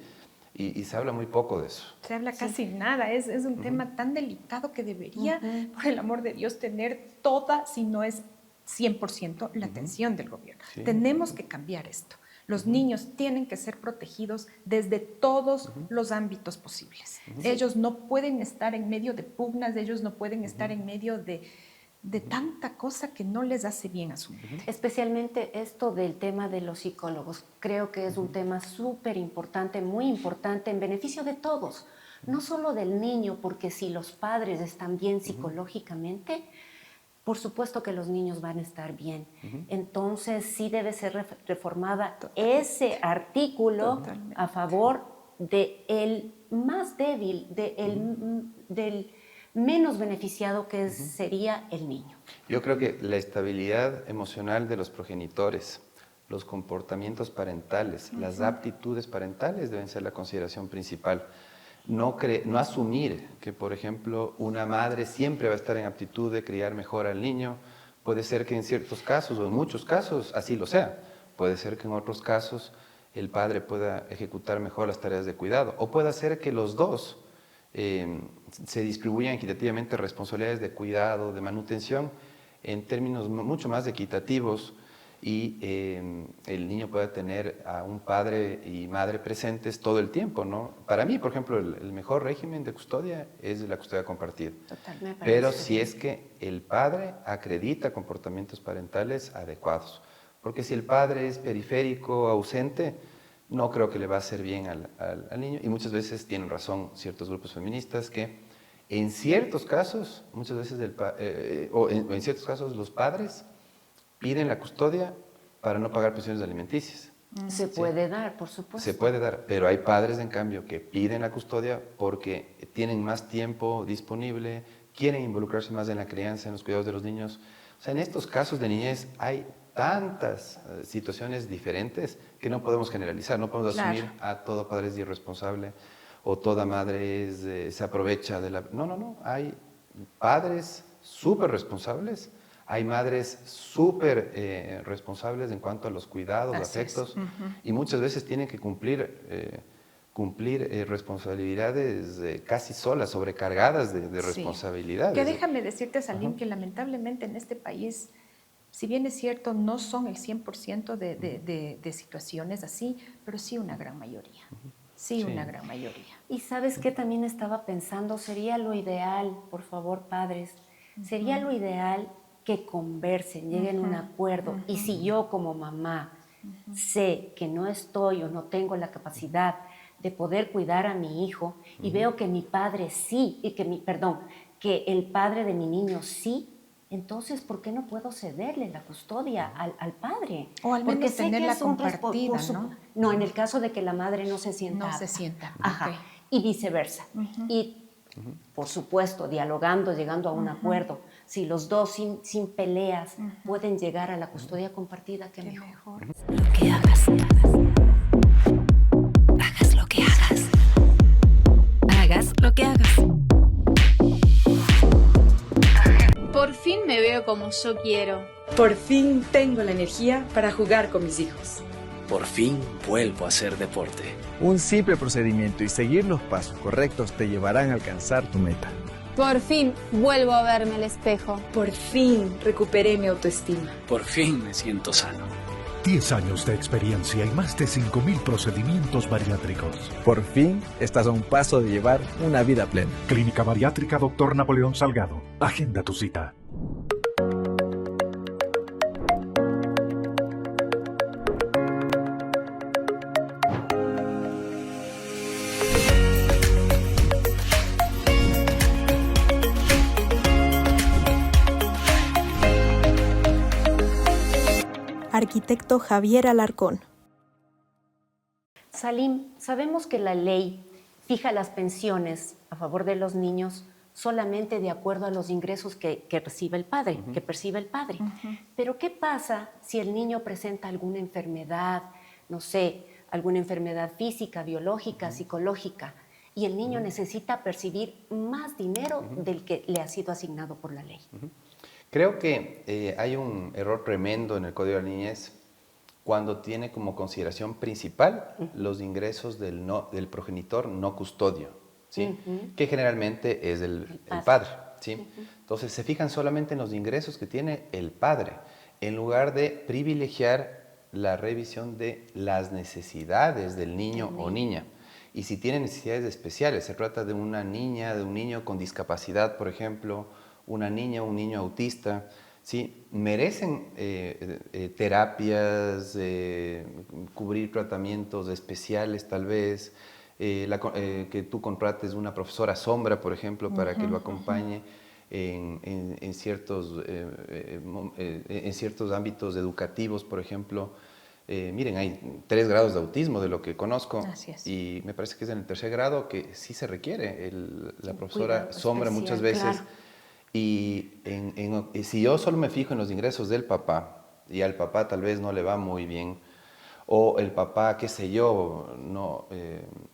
y se habla muy poco de eso. Se habla casi nada, es un tema tan delicado que debería, por el amor de Dios, tener toda, si no es 100%, la atención del gobierno. Sí. Tenemos que cambiar esto. Los niños tienen que ser protegidos desde todos los ámbitos posibles. Ellos no pueden estar en medio de pugnas, ellos no pueden estar en medio de tanta cosa que no les hace bien a su mente. Especialmente esto del tema de los psicólogos. Creo que es un tema súper importante, muy importante, en beneficio de todos. No solo del niño, porque si los padres están bien psicológicamente, por supuesto que los niños van a estar bien. Entonces sí debe ser reformada ese artículo a favor del más débil, del menos beneficiado que sería el niño. Yo creo que la estabilidad emocional de los progenitores, los comportamientos parentales, las aptitudes parentales deben ser la consideración principal. No asumir que, por ejemplo, una madre siempre va a estar en aptitud de criar mejor al niño. Puede ser que en ciertos casos o en muchos casos así lo sea. Puede ser que en otros casos el padre pueda ejecutar mejor las tareas de cuidado. O puede ser que los dos se distribuyan equitativamente responsabilidades de cuidado, de manutención, en términos mucho más equitativos, y el niño pueda tener a un padre y madre presentes todo el tiempo, ¿no? Para mí, por ejemplo, el mejor régimen de custodia es la custodia compartida. Totalmente. Pero si es que el padre acredita comportamientos parentales adecuados. Porque si el padre es periférico, ausente, no creo que le va a hacer bien al niño. Y muchas veces tienen razón ciertos grupos feministas que en ciertos casos, muchas veces en ciertos casos los padres piden la custodia para no pagar pensiones alimenticias. Se puede dar, por supuesto. Se puede dar, pero hay padres, en cambio, que piden la custodia porque tienen más tiempo disponible, quieren involucrarse más en la crianza, en los cuidados de los niños. O sea, en estos casos de niñez hay tantas situaciones diferentes que no podemos generalizar, no podemos asumir a todo padre es irresponsable o toda madre se aprovecha de la... No, no, no, hay padres súper responsables, hay madres súper responsables en cuanto a los cuidados, afectos, y muchas veces tienen que cumplir responsabilidades casi solas, sobrecargadas de responsabilidades. Que déjame decirte, Salim, que lamentablemente en este país, si bien es cierto, no son el 100% de situaciones así, pero sí una gran mayoría. Sí, una gran mayoría. Y ¿sabes qué? También estaba pensando, sería lo ideal, por favor, padres, sería lo ideal que conversen, lleguen a un acuerdo. Y si yo como mamá sé que no estoy o no tengo la capacidad de poder cuidar a mi hijo y veo que mi padre sí, y que el padre de mi niño sí, entonces, ¿por qué no puedo cederle la custodia al padre? O al menos porque sé tenerla que es un compartida, ¿no? No, en el caso de que la madre no se sienta. No se sienta. Ajá. Okay. Y viceversa. Y, por supuesto, dialogando, llegando a un acuerdo. Si los dos, sin peleas, pueden llegar a la custodia compartida, qué mejor. Lo que hagas. Hagas lo que hagas. Hagas lo que hagas. Por fin me veo como yo quiero. Por fin tengo la energía para jugar con mis hijos. Por fin vuelvo a hacer deporte. Un simple procedimiento y seguir los pasos correctos te llevarán a alcanzar tu meta. Por fin vuelvo a verme al espejo. Por fin recuperé mi autoestima. Por fin me siento sano. 10 años de experiencia y más de 5.000 procedimientos bariátricos. Por fin estás a un paso de llevar una vida plena. Clínica Bariátrica Dr. Napoleón Salgado. Agenda tu cita. Arquitecto Javier Alarcón. Salim, sabemos que la ley fija las pensiones a favor de los niños solamente de acuerdo a los ingresos que recibe el padre, que percibe el padre. Pero ¿qué pasa si el niño presenta alguna enfermedad, no sé, alguna enfermedad física, biológica, psicológica, y el niño necesita percibir más dinero del que le ha sido asignado por la ley? Creo que hay un error tremendo en el Código de la Niñez cuando tiene como consideración principal los ingresos del progenitor no custodio, ¿sí? Que generalmente es el padre, ¿sí? Entonces se fijan solamente en los ingresos que tiene el padre, en lugar de privilegiar la revisión de las necesidades del niño o niña. Y si tiene necesidades especiales, se trata de una niña, de un niño con discapacidad, por ejemplo, una niña, un niño autista, ¿sí? Merecen terapias, cubrir tratamientos especiales tal vez, que tú contrates una profesora sombra, por ejemplo, para que lo acompañe en ciertos ámbitos educativos, por ejemplo. Miren, hay 3 grados de autismo de lo que conozco. Así es. Y me parece que es en el 3er grado que sí se requiere la profesora Cuidado sombra especial, muchas veces. claro. Y si yo solo me fijo en los ingresos del papá, y al papá tal vez no le va muy bien, o el papá, qué sé yo, no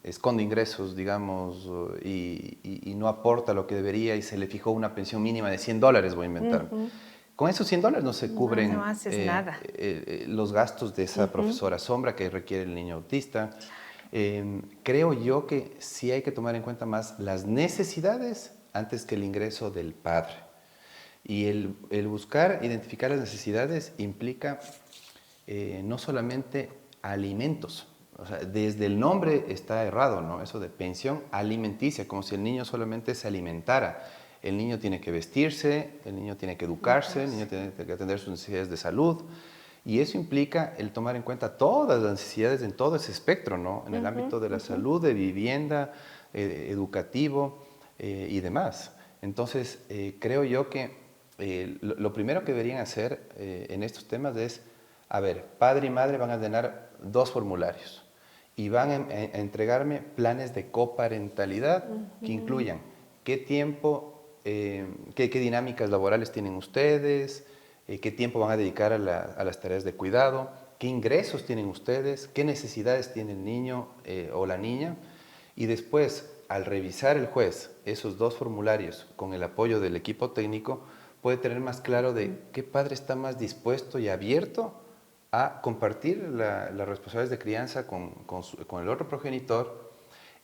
esconde ingresos, digamos, y no aporta lo que debería, y se le fijó una pensión mínima de $100, voy a inventar. Con esos $100 no se cubren No haces nada. los gastos de esa profesora sombra que requiere el niño autista. Creo yo que sí hay que tomar en cuenta más las necesidades antes que el ingreso del padre. Y el buscar, identificar las necesidades implica no solamente alimentos. O sea, desde el nombre está errado, ¿no? Eso de pensión alimenticia, como si el niño solamente se alimentara. El niño tiene que vestirse, el niño tiene que educarse, el niño tiene que atender sus necesidades de salud. Y eso implica el tomar en cuenta todas las necesidades en todo ese espectro, ¿no? En el ámbito de la salud, de vivienda, educativo y demás. Entonces, creo yo que lo primero que deberían hacer en estos temas es, a ver, padre y madre van a 2 formularios y van a entregarme planes de coparentalidad que incluyan qué tiempo, qué dinámicas laborales tienen ustedes, qué tiempo van a dedicar a las tareas de cuidado, qué ingresos tienen ustedes, qué necesidades tiene el niño o la niña. Y después, al revisar el juez esos 2 formularios con el apoyo del equipo técnico, puede tener más claro de qué padre está más dispuesto y abierto a compartir las responsabilidades de crianza con el otro progenitor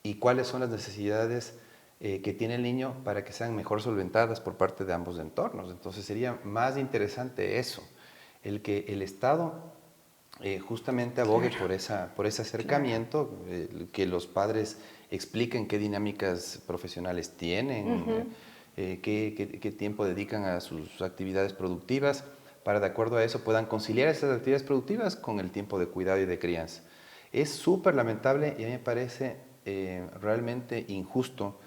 y cuáles son las necesidades que tiene el niño para que sean mejor solventadas por parte de ambos entornos. Entonces sería más interesante eso, el que el Estado justamente abogue por ese acercamiento, que los padres expliquen qué dinámicas profesionales tienen, qué tiempo dedican a sus actividades productivas, para de acuerdo a eso puedan conciliar esas actividades productivas con el tiempo de cuidado y de crianza. Es súper lamentable y a mí me parece realmente injusto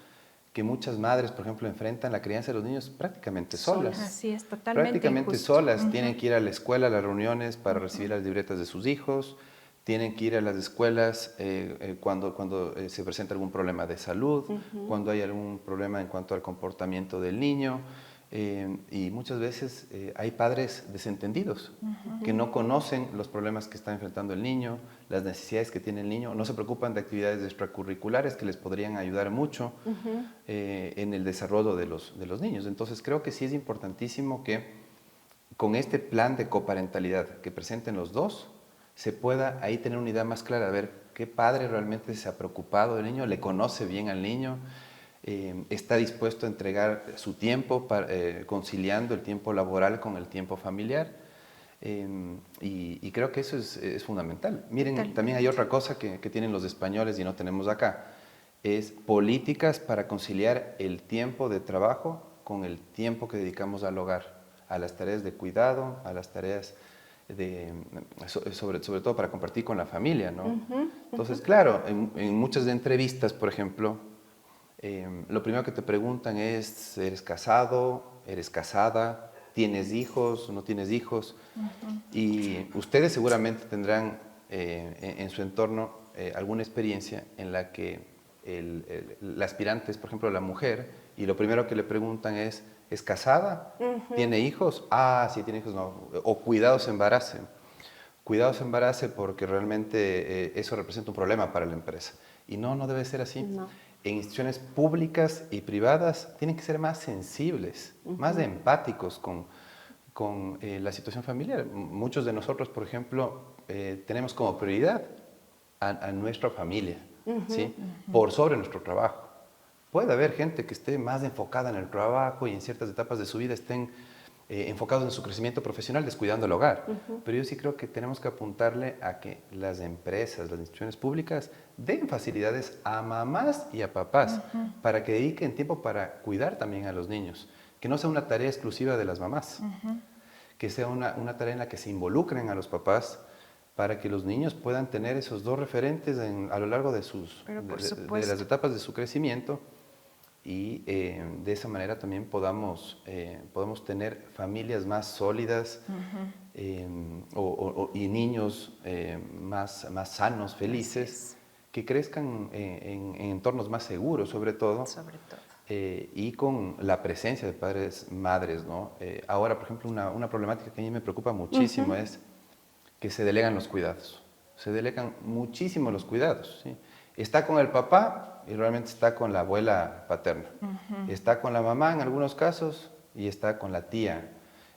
que muchas madres, por ejemplo, enfrentan la crianza de los niños prácticamente solas. Así es, totalmente Prácticamente injusto. solas. Tienen que ir a la escuela, a las reuniones para recibir las libretas de sus hijos, tienen que ir a las escuelas cuando se presenta algún problema de salud, cuando hay algún problema en cuanto al comportamiento del niño. Y muchas veces hay padres desentendidos que no conocen los problemas que está enfrentando el niño, las necesidades que tiene el niño, no se preocupan de actividades extracurriculares que les podrían ayudar mucho en el desarrollo de los niños. Entonces creo que sí es importantísimo que con este plan de coparentalidad que presenten los 2, se pueda ahí tener una idea más clara, de ver qué padre realmente se ha preocupado del niño, le conoce bien al niño, está dispuesto a entregar su tiempo conciliando el tiempo laboral con el tiempo familiar. Y creo que eso es fundamental. Miren, también hay otra cosa que tienen los españoles y no tenemos acá, es políticas para conciliar el tiempo de trabajo con el tiempo que dedicamos al hogar, a las tareas de cuidado, a las tareas sobre todo para compartir con la familia, ¿no? Entonces, claro, en muchas entrevistas, por ejemplo, lo primero que te preguntan es, ¿eres casado? ¿Eres casada? ¿Tienes hijos? ¿No tienes hijos? Y ustedes seguramente tendrán en su entorno alguna experiencia en la que la aspirante es, por ejemplo, la mujer, y lo primero que le preguntan es casada? ¿Tiene hijos? Ah, sí, tiene hijos, no. O cuidado se embarace. Cuidado se embarace porque realmente eso representa un problema para la empresa. Y no debe ser así. No. En instituciones públicas y privadas tienen que ser más sensibles, más empáticos con la situación familiar. Muchos de nosotros, por ejemplo, tenemos como prioridad a nuestra familia, ¿sí? Por sobre nuestro trabajo. Puede haber gente que esté más enfocada en el trabajo y en ciertas etapas de su vida estén enfocados en su crecimiento profesional, descuidando el hogar. Pero yo sí creo que tenemos que apuntarle a que las empresas, las instituciones públicas den facilidades a mamás y a papás para que dediquen tiempo para cuidar también a los niños. Que no sea una tarea exclusiva de las mamás, que sea una tarea en la que se involucren a los papás para que los niños puedan tener esos 2 referentes a lo largo de las etapas de su crecimiento. Y de esa manera también podamos tener familias más sólidas y niños más sanos, felices, que crezcan en entornos más seguros, sobre todo. Y con la presencia de padres, madres, ¿no? Ahora, por ejemplo, una problemática que a mí me preocupa muchísimo es que se delegan los cuidados. Se delegan muchísimo los cuidados, ¿sí? Está con el papá y realmente está con la abuela paterna. Está con la mamá en algunos casos y está con la tía,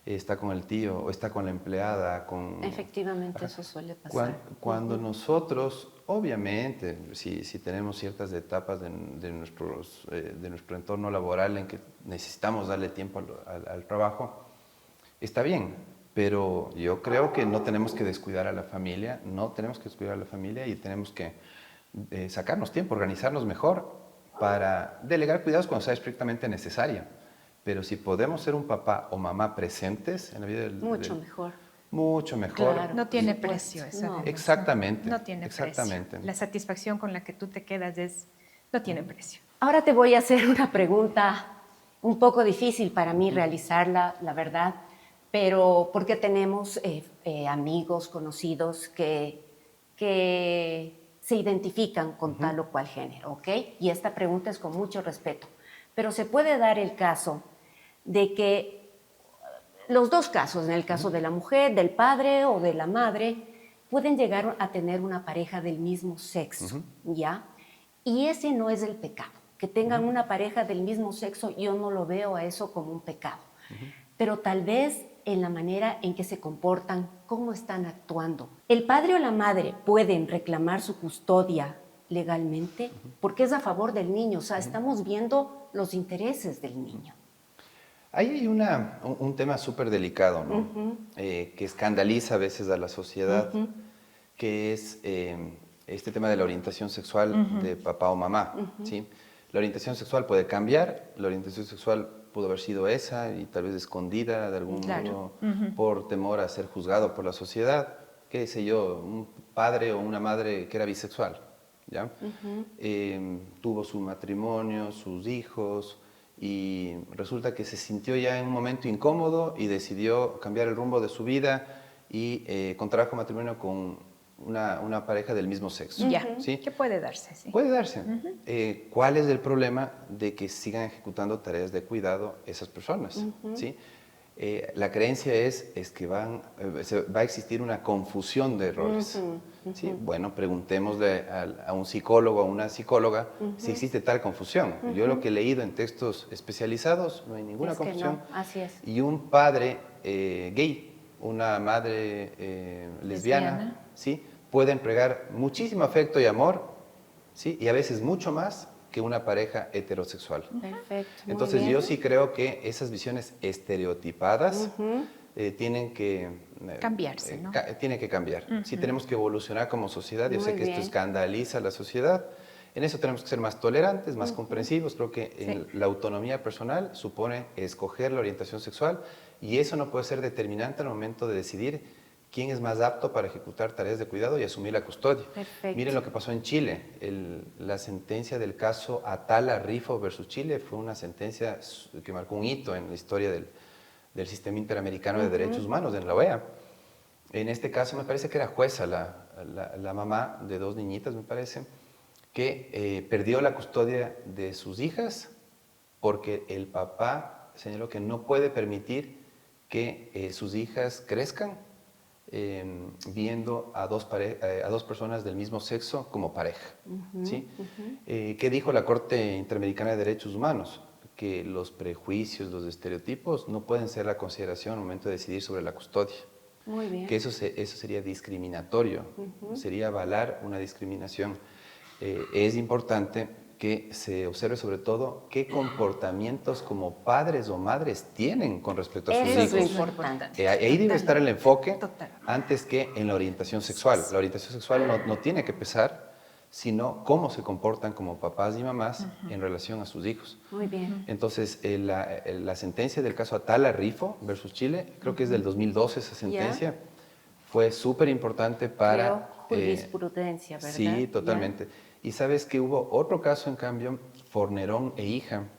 está con el tío o está con la empleada. Efectivamente, eso suele pasar. Cuando nosotros, obviamente, si tenemos ciertas etapas de nuestro entorno laboral en que necesitamos darle tiempo al trabajo, está bien. Pero yo creo que no tenemos que descuidar a la familia, y tenemos que sacarnos tiempo, organizarnos mejor para delegar cuidados cuando sea estrictamente necesario. Pero si podemos ser un papá o mamá presentes en la vida mucho mejor. Mucho mejor. Claro, no tiene precio eso. No. Exactamente. No tiene precio. La satisfacción con la que tú te quedas no tiene precio. Ahora te voy a hacer una pregunta un poco difícil para mí realizarla, la verdad, pero porque tenemos amigos, conocidos que que se identifican con tal o cual género, ¿ok? Y esta pregunta es con mucho respeto. Pero se puede dar el caso de que los dos casos, en el caso de la mujer, del padre o de la madre, pueden llegar a tener una pareja del mismo sexo, ¿ya? Y ese no es el pecado. Que tengan una pareja del mismo sexo, yo no lo veo a eso como un pecado. Pero tal vez en la manera en que se comportan, cómo están actuando. El padre o la madre pueden reclamar su custodia legalmente porque es a favor del niño, o sea, estamos viendo los intereses del niño. Ahí hay un tema súper delicado, ¿no? Que escandaliza a veces a la sociedad, que es este tema de la orientación sexual de papá o mamá, ¿sí? La orientación sexual puede cambiar, la orientación sexual pudo haber sido esa y tal vez escondida de algún modo por temor a ser juzgado por la sociedad, qué sé yo, un padre o una madre que era bisexual, ¿ya? Tuvo su matrimonio, sus hijos, y resulta que se sintió ya en un momento incómodo y decidió cambiar el rumbo de su vida y contrajo matrimonio con una pareja del mismo sexo. ¿Sí? ¿Qué puede darse? Sí. Puede darse. ¿Cuál es el problema de que sigan ejecutando tareas de cuidado esas personas? ¿Sí? La creencia es que va a existir una confusión de roles. ¿Sí? Bueno, preguntémosle a un psicólogo o a una psicóloga si existe tal confusión. Yo lo que he leído en textos especializados, no hay ninguna confusión. No. Así es. Y un padre gay, una madre lesbiana, ¿sí? Pueden entregar muchísimo afecto y amor, ¿sí? Y a veces mucho más que una pareja heterosexual. Perfecto. Entonces yo sí creo que esas visiones estereotipadas tienen que cambiarse, ¿no? Tienen que cambiar. Sí tenemos que evolucionar como sociedad. Yo sé que esto escandaliza a la sociedad. En eso tenemos que ser más tolerantes, más comprensivos. Creo que la autonomía personal supone escoger la orientación sexual y eso no puede ser determinante al momento de decidir quién es más apto para ejecutar tareas de cuidado y asumir la custodia. Perfecto. Miren lo que pasó en Chile. La sentencia del caso Atala Rifo versus Chile fue una sentencia que marcó un hito en la historia del Sistema Interamericano de Derechos Humanos, en la OEA. En este caso me parece que era jueza la mamá de dos niñitas, me parece, que perdió la custodia de sus hijas porque el papá señaló que no puede permitir que sus hijas crezcan viendo a dos personas del mismo sexo como pareja. ¿Sí? ¿Qué dijo la Corte Interamericana de Derechos Humanos? Que los prejuicios, los estereotipos no pueden ser la consideración al momento de decidir sobre la custodia. Muy bien. Que eso sería discriminatorio, sería avalar una discriminación. Es importante que se observe sobre todo qué comportamientos como padres o madres tienen con respecto a sus hijos. Eso es importante. Ahí debe estar el enfoque antes que en la orientación sexual. La orientación sexual no tiene que pesar, sino cómo se comportan como papás y mamás en relación a sus hijos. Muy bien. Entonces, la sentencia del caso Atala Rifo versus Chile, creo que es del 2012 esa sentencia, fue súper importante para... jurisprudencia, ¿verdad? Sí, totalmente. Y sabes que hubo otro caso, en cambio, Fornerón e hija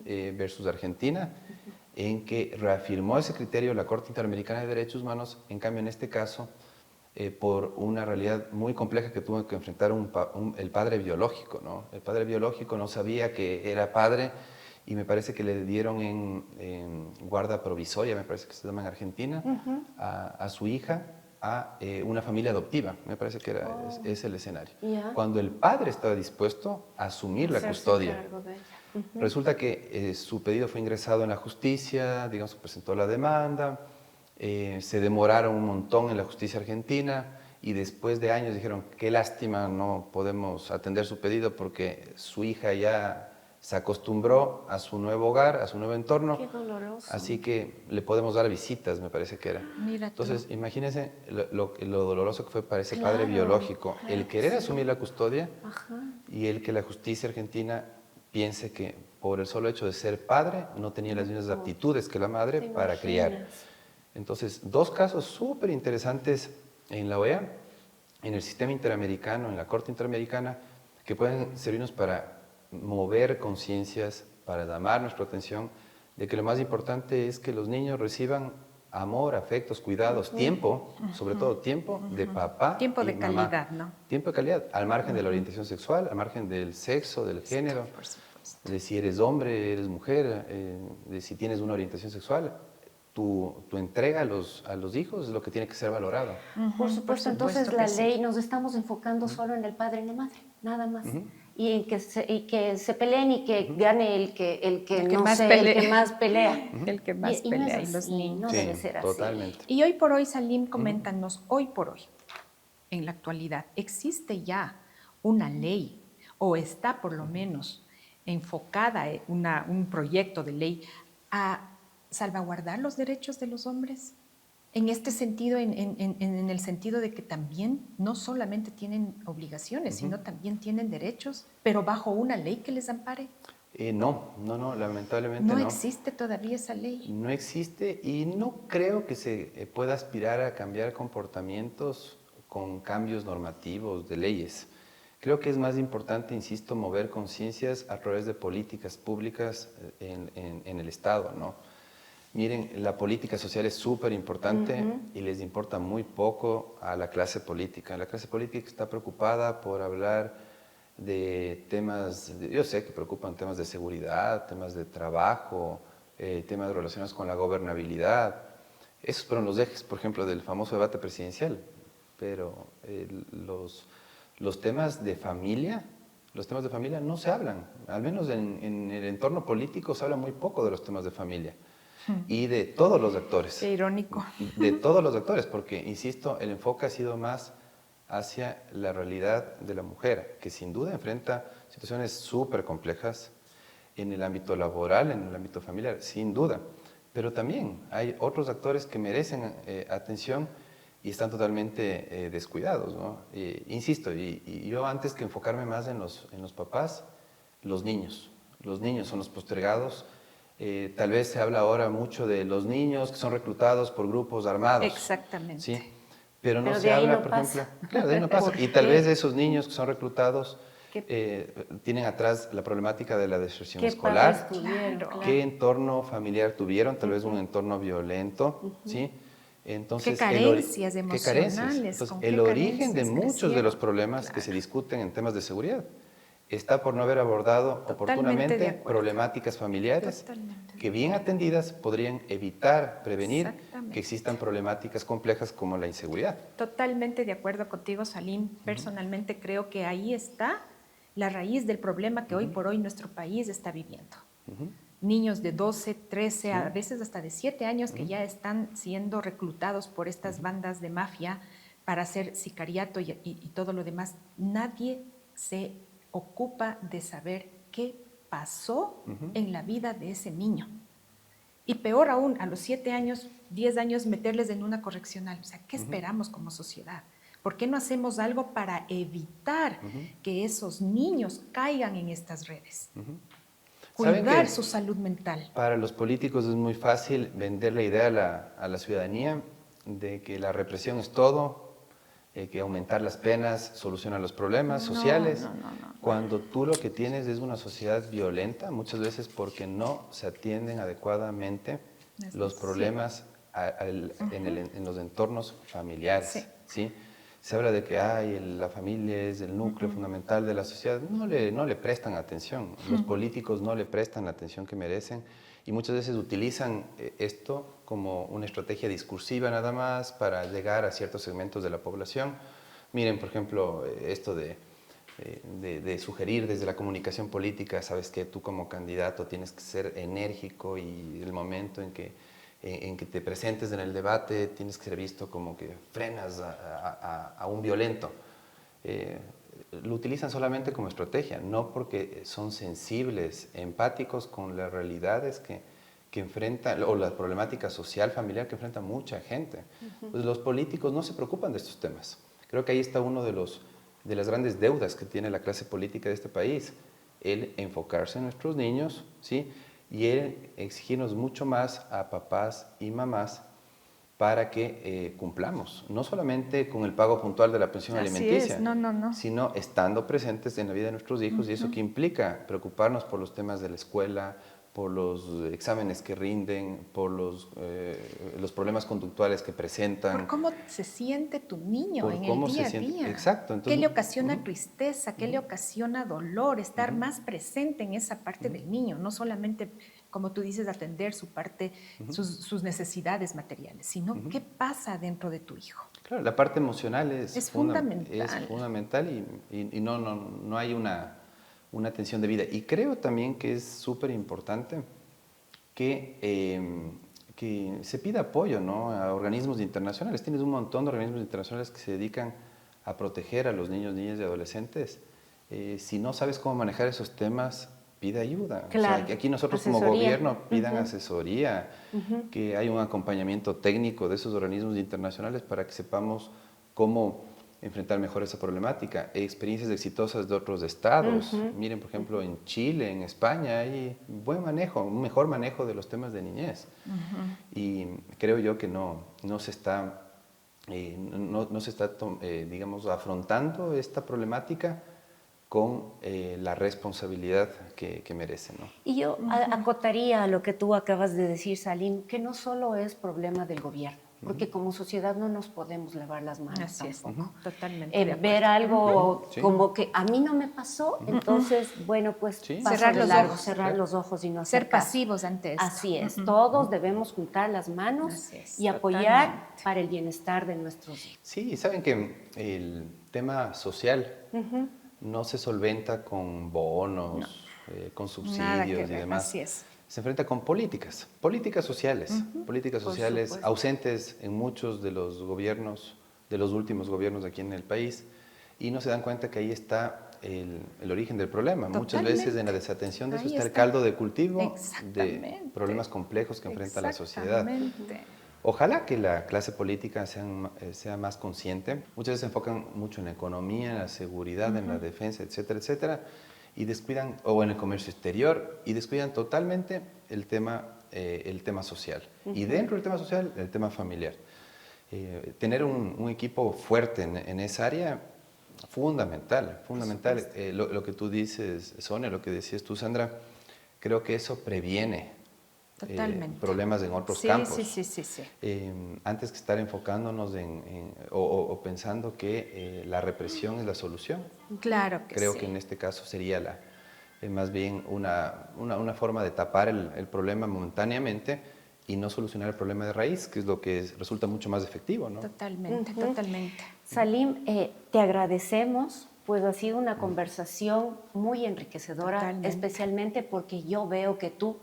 versus Argentina, en que reafirmó ese criterio la Corte Interamericana de Derechos Humanos. En cambio, en este caso, por una realidad muy compleja que tuvo que enfrentar el padre biológico, ¿no? El padre biológico no sabía que era padre y me parece que le dieron en guarda provisoria, me parece que se llama en Argentina, a su hija, a una familia adoptiva. Me parece que es el escenario. Cuando el padre estaba dispuesto a asumir la custodia. Resulta que su pedido fue ingresado en la justicia, digamos, presentó la demanda, se demoraron un montón en la justicia argentina y después de años dijeron, qué lástima, no podemos atender su pedido porque su hija ya se acostumbró a su nuevo hogar, a su nuevo entorno. Qué doloroso. Así que le podemos dar visitas, me parece que era. Entonces, imagínense lo doloroso que fue para ese padre biológico, el querer asumir la custodia y el que la justicia argentina piense que por el solo hecho de ser padre no tenía las mismas aptitudes que la madre para criar. Entonces, dos casos súper interesantes en la OEA, en el sistema interamericano, en la Corte Interamericana, que pueden servirnos para mover conciencias, para llamar nuestra atención de que lo más importante es que los niños reciban amor, afectos, cuidados, tiempo, sobre todo tiempo de papá Tiempo y de mamá. calidad, ¿no? Tiempo de calidad, al margen de la orientación sexual, al margen del sexo, del género, Por supuesto. de si eres hombre, eres mujer, de si tienes una orientación sexual. Tu entrega a los hijos es lo que tiene que ser valorado. Por supuesto, entonces la que ley sí. nos estamos enfocando solo en el padre y la madre, nada más. Y en que se peleen y que gane el que más pelea. El que más no pelea, es y los así, niños. no Sí, debe ser así. totalmente. Y hoy por hoy, Salim, coméntanos, hoy por hoy, en la actualidad, ¿existe ya una ley o está por lo menos enfocada un proyecto de ley a salvaguardar los derechos de los hombres? En este sentido, en el sentido de que también no solamente tienen obligaciones, sino también tienen derechos, pero bajo una ley que les ampare. No, lamentablemente No no. existe todavía esa ley. No existe y no creo que se pueda aspirar a cambiar comportamientos con cambios normativos de leyes. Creo que es más importante, insisto, mover conciencias a través de políticas públicas en el Estado, ¿no? Miren, la política social es súper importante y les importa muy poco a la clase política. La clase política está preocupada por hablar de temas, yo sé que preocupan temas de seguridad, temas de trabajo, temas relacionados con la gobernabilidad. Esos fueron los ejes, por ejemplo, del famoso debate presidencial. Pero los temas de familia no se hablan. Al menos en el entorno político se habla muy poco de los temas de familia. Y de todos los actores. Qué irónico. De todos los actores, porque, insisto, el enfoque ha sido más hacia la realidad de la mujer, que sin duda enfrenta situaciones súper complejas en el ámbito laboral, en el ámbito familiar, sin duda. Pero también hay otros actores que merecen atención y están totalmente descuidados, ¿no? Insisto, y yo antes que enfocarme más en los papás, los niños son los postergados. Tal vez se habla ahora mucho de los niños que son reclutados por grupos armados. Exactamente. ¿Sí? Pero no de se ahí habla, no por pasa. ejemplo. Claro, de ahí no pasa. Y tal vez esos niños que son reclutados tienen atrás la problemática de la deserción escolar. ¿Qué entorno familiar tuvieron? Tal vez un entorno violento, ¿sí? Entonces, ¿Qué carencias emocionales? Entonces, el origen de muchos de los problemas que se discuten en temas de seguridad está por no haber abordado oportunamente problemáticas familiares que bien atendidas podrían evitar, prevenir que existan problemáticas complejas como la inseguridad. Totalmente de acuerdo contigo, Salim. Personalmente creo que ahí está la raíz del problema que hoy por hoy nuestro país está viviendo. Niños de 12, 13, a veces hasta de 7 años que ya están siendo reclutados por estas bandas de mafia para hacer sicariato y todo lo demás. Nadie se ocupa de saber qué pasó en la vida de ese niño. Y peor aún, a los 7 años, 10 años, meterles en una correccional. O sea, ¿qué esperamos como sociedad? ¿Por qué no hacemos algo para evitar que esos niños caigan en estas redes? Cuidar su salud mental. Para los políticos es muy fácil vender la idea a la ciudadanía de que la represión es todo, que aumentar las penas soluciona los problemas sociales, cuando tú lo que tienes es una sociedad violenta, muchas veces porque no se atienden adecuadamente los problemas en los entornos familiares. ¿Sí? Se habla de que la familia es el núcleo fundamental de la sociedad. No le prestan atención. Los políticos no le prestan la atención que merecen y muchas veces utilizan esto como una estrategia discursiva nada más para llegar a ciertos segmentos de la población. Miren, por ejemplo, esto de sugerir desde la comunicación política, sabes que tú como candidato tienes que ser enérgico y el momento en que te presentes en el debate tienes que ser visto como que frenas a un violento. Lo utilizan solamente como estrategia, no porque son sensibles, empáticos con las realidades que enfrenta, o la problemática social, familiar que enfrenta mucha gente. Pues los políticos no se preocupan de estos temas. Creo que ahí está uno de las grandes deudas que tiene la clase política de este país, el enfocarse en nuestros niños, ¿sí? Y el exigirnos mucho más a papás y mamás para que cumplamos, no solamente con el pago puntual de la pensión alimenticia, sino estando presentes en la vida de nuestros hijos, y eso que implica preocuparnos por los temas de la escuela, por los exámenes que rinden, por los problemas conductuales que presentan. Por cómo se siente tu niño por en cómo el día se a siente. día. Exacto. Entonces, ¿Qué le ocasiona tristeza? ¿Qué le ocasiona dolor? Estar más presente en esa parte del niño, no solamente, como tú dices, atender su parte, sus necesidades materiales, sino qué pasa dentro de tu hijo. Claro, la parte emocional es fundamental. Es fundamental y no hay una atención debida. Y creo también que es súper importante que se pida apoyo, ¿no?, a organismos internacionales. Tienes un montón de organismos internacionales que se dedican a proteger a los niños, niñas y adolescentes. Si no sabes cómo manejar esos temas, pide ayuda. Claro. O sea, aquí nosotros como gobierno pidan asesoría, que hay un acompañamiento técnico de esos organismos internacionales para que sepamos cómo enfrentar mejor esa problemática. Experiencias exitosas de otros estados. Miren, por ejemplo, en Chile, en España, hay buen manejo, un mejor manejo de los temas de niñez. Y creo yo que no se está, digamos, afrontando esta problemática con la responsabilidad que merece, ¿no? Y yo acotaría a lo que tú acabas de decir, Salim, que no solo es problema del gobierno, porque como sociedad no nos podemos lavar las manos. Así tampoco. es, totalmente. Ver algo como que a mí no me pasó, entonces, bueno, pues cerrar los ojos y no hacer ser pasivos ante esto. Así es, todos debemos juntar las manos y apoyar para el bienestar de nuestros hijos. Sí, saben que el tema social no se solventa con bonos, con subsidios y demás. Así es. Se enfrenta con políticas sociales, políticas sociales ausentes en muchos de los gobiernos, de los últimos gobiernos aquí en el país, y no se dan cuenta que ahí está el origen del problema. Muchas veces en la desatención de eso está el caldo de cultivo de problemas complejos que enfrenta la sociedad. Ojalá que la clase política sea más consciente. Muchas veces se enfocan mucho en la economía, en la seguridad, en la defensa, etcétera, etcétera, y descuidan, o en el comercio exterior, y descuidan totalmente el tema social. Y dentro del tema social, el tema familiar. Tener un equipo fuerte en esa área, fundamental. Lo que tú dices, Sonia, lo que decías tú, Sandra, creo que eso previene problemas en otros campos. Sí. Antes que estar enfocándonos o pensando que la represión es la solución. Claro que Creo que en este caso sería más bien una forma de tapar el problema momentáneamente y no solucionar el problema de raíz, que es lo que resulta mucho más efectivo, ¿no? Totalmente. Salim, te agradecemos, pues ha sido una conversación muy enriquecedora, especialmente porque yo veo que tú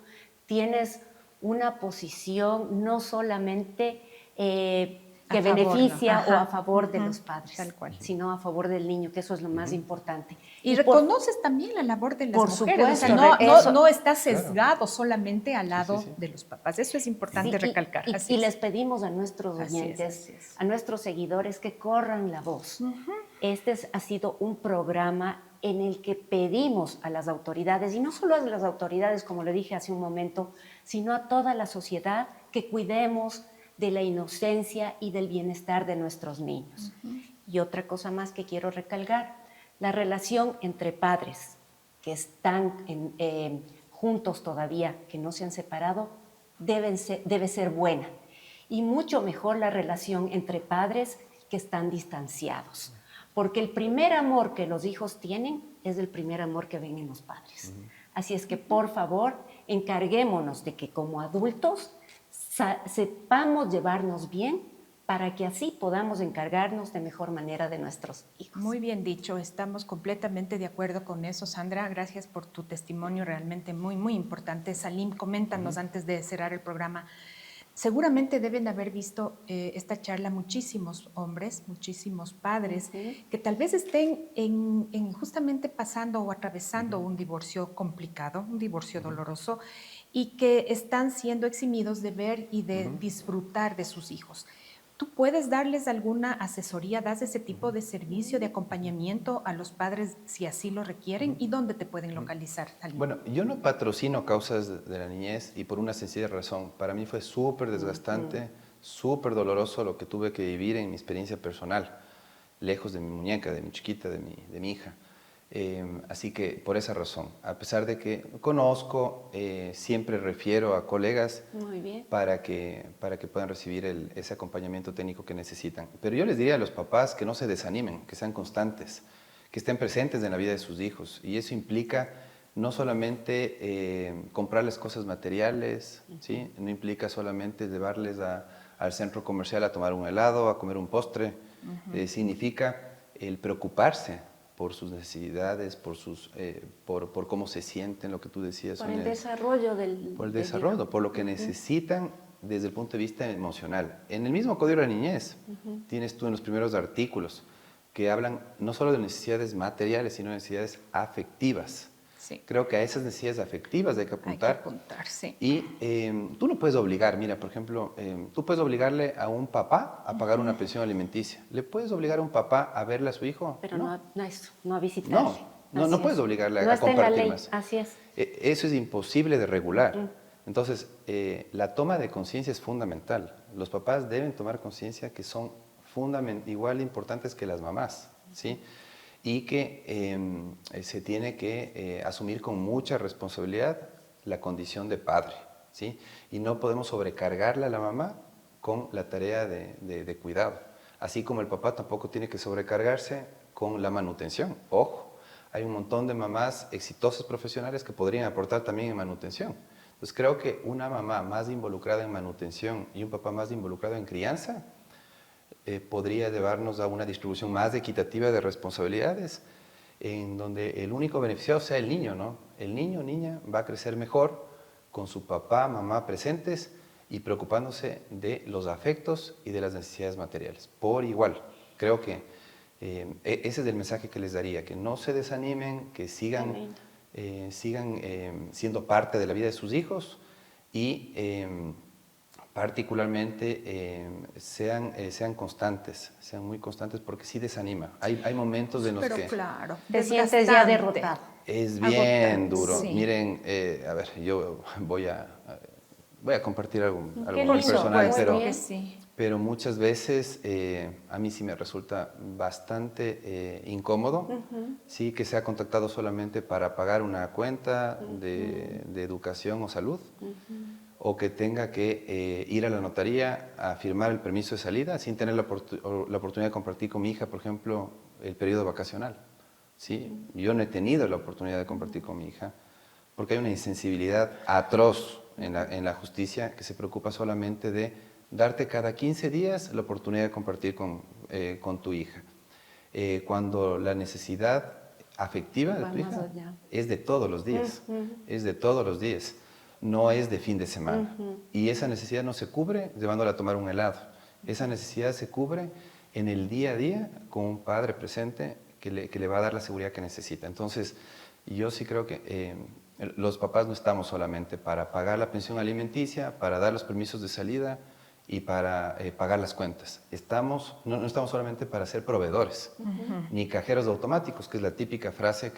tienes una posición no solamente que beneficia o a favor de los padres, tal cual, sino a favor del niño, que eso es lo más importante. Y reconoces también la labor de las mujeres. Supuesto, o sea, no está sesgado solamente al lado de los papás. Eso es importante recalcar. Y les pedimos a nuestros oyentes, a nuestros seguidores, que corran la voz. Este ha sido un programa en el que pedimos a las autoridades, y no solo a las autoridades, como le dije hace un momento, sino a toda la sociedad, que cuidemos de la inocencia y del bienestar de nuestros niños. Y otra cosa más que quiero recalcar, la relación entre padres que están juntos todavía, que no se han separado, debe ser buena. Y mucho mejor la relación entre padres que están distanciados. Porque el primer amor que los hijos tienen es el primer amor que ven en los padres. Así es que, por favor, encarguémonos de que como adultos sepamos llevarnos bien para que así podamos encargarnos de mejor manera de nuestros hijos. Muy bien dicho, estamos completamente de acuerdo con eso, Sandra. Gracias por tu testimonio, realmente muy importante. Salim, coméntanos antes de cerrar el programa. Seguramente deben haber visto esta charla muchísimos hombres, muchísimos padres, que tal vez estén justamente pasando o atravesando un divorcio complicado, un divorcio doloroso, y que están siendo eximidos de ver y de disfrutar de sus hijos. ¿Tú puedes darles alguna asesoría? ¿Das ese tipo de servicio de acompañamiento a los padres si así lo requieren? ¿Y dónde te pueden localizar, Salim? Bueno, yo no patrocino causas de la niñez, y por una sencilla razón. Para mí fue súper desgastante, súper doloroso lo que tuve que vivir en mi experiencia personal, lejos de mi muñeca, de mi chiquita, de mi hija. Así que por esa razón, a pesar de que conozco, siempre refiero a colegas Muy bien. para que puedan recibir ese acompañamiento técnico que necesitan. Pero yo les diría a los papás que no se desanimen, que sean constantes, que estén presentes en la vida de sus hijos. Y eso implica no solamente comprarles cosas materiales, ¿sí? No implica solamente llevarles al centro comercial a tomar un helado, a comer un postre. Significa el preocuparse por sus necesidades, por cómo se sienten, lo que tú decías. Por el desarrollo Por el desarrollo, por lo que necesitan desde el punto de vista emocional. En el mismo Código de la Niñez tienes tú en los primeros artículos que hablan no solo de necesidades materiales, sino de necesidades afectivas. Sí. Creo que a esas necesidades afectivas hay que apuntar. Hay que apuntar, sí. Y tú no puedes obligar, mira, por ejemplo, tú puedes obligarle a un papá a pagar una pensión alimenticia. ¿Le puedes obligar a un papá a verle a su hijo? Pero no a visitar. No puedes obligarle no a está compartir en la ley. más. Así es. Eso es imposible de regular. Entonces, la toma de conciencia es fundamental. Los papás deben tomar conciencia que son igual de importantes que las mamás, ¿sí? Y que se tiene que asumir con mucha responsabilidad la condición de padre, ¿sí? Y no podemos sobrecargarle a la mamá con la tarea de cuidado, así como el papá tampoco tiene que sobrecargarse con la manutención. Ojo, hay un montón de mamás exitosas profesionales que podrían aportar también en manutención. Entonces creo que una mamá más involucrada en manutención y un papá más involucrado en crianza podría llevarnos a una distribución más equitativa de responsabilidades, en donde el único beneficiado sea el niño, ¿no? El niño o niña va a crecer mejor con su papá, mamá presentes y preocupándose de los afectos y de las necesidades materiales, por igual. Creo que ese es el mensaje que les daría, que no se desanimen, que sigan siendo parte de la vida de sus hijos y particularmente sean constantes, sean muy constantes, porque sí desanima. Hay momentos en los Pero que claro, te sientes ya desgastante. derrotado. es bien Agotante, duro. sí. Miren, a ver, yo voy a compartir algo Qué muy lindo, personal, pues, pero, bien. sí. pero muchas veces a mí sí me resulta bastante incómodo, sí, que sea contactado solamente para pagar una cuenta de educación o salud, o que tenga que ir a la notaría a firmar el permiso de salida sin tener la oportunidad de compartir con mi hija, por ejemplo, el periodo vacacional. ¿Sí? Yo no he tenido la oportunidad de compartir con mi hija porque hay una insensibilidad atroz en la justicia que se preocupa solamente de darte cada 15 días la oportunidad de compartir con tu hija. Cuando la necesidad afectiva de tu hija es de todos los días, es de todos los días, no es de fin de semana. Y esa necesidad no se cubre llevándola a tomar un helado. Esa necesidad se cubre en el día a día con un padre presente que le va a dar la seguridad que necesita. Entonces, yo sí creo que los papás no estamos solamente para pagar la pensión alimenticia, para dar los permisos de salida y para pagar las cuentas. No estamos solamente para ser proveedores, ni cajeros automáticos, que es la típica frase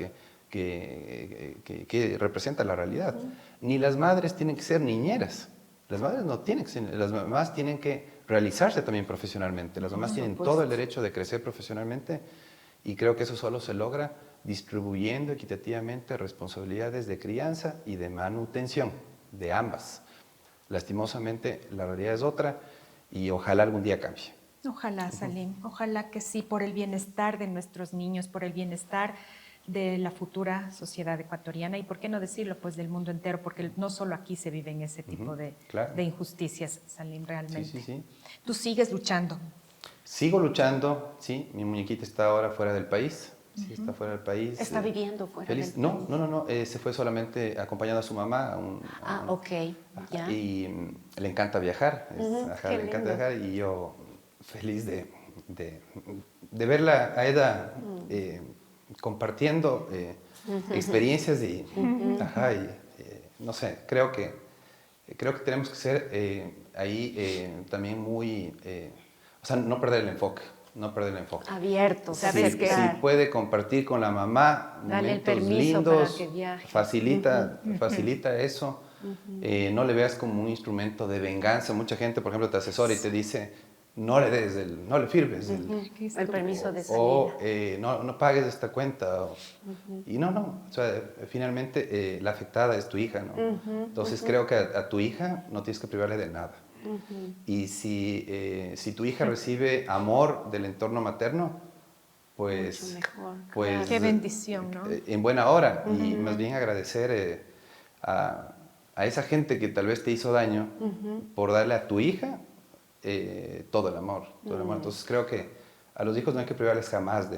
que representa la realidad. Ni las madres tienen que ser niñeras. Las madres no tienen que ser, las mamás tienen que realizarse también profesionalmente. Las mamás tienen todo el derecho de crecer profesionalmente y creo que eso solo se logra distribuyendo equitativamente responsabilidades de crianza y de manutención, de ambas. Lastimosamente, la realidad es otra y ojalá algún día cambie. Ojalá, Salim, ojalá que sí, por el bienestar de nuestros niños, por el bienestar de la futura sociedad ecuatoriana y, ¿por qué no decirlo?, pues del mundo entero, porque no solo aquí se viven ese tipo de injusticias, Salim, realmente. Sí. ¿Tú sigues luchando? Sigo luchando, sí. Mi muñequita está ahora fuera del país. Sí, está fuera del país. ¿Está viviendo fuera del país? No. Se fue solamente acompañando a su mamá. Ok, ya. Y le encanta viajar. Le encanta viajar y yo feliz de verla a ella compartiendo experiencias y no sé, creo que tenemos que ser ahí también muy, o sea, no perder el enfoque. Abierto, si puede compartir con la mamá momentos lindos, facilita eso. No le veas como un instrumento de venganza. Mucha gente, por ejemplo, te asesora y te dice, no le firmes el permiso de salida. O no pagues esta cuenta. Y no, o sea, finalmente la afectada es tu hija, ¿no? Entonces creo que a tu hija no tienes que privarle de nada. Y si tu hija recibe amor del entorno materno, pues, claro. Qué bendición, ¿no? En buena hora. Y más bien agradecer a esa gente que tal vez te hizo daño por darle a tu hija todo el amor. Entonces creo que a los hijos no hay que privarles jamás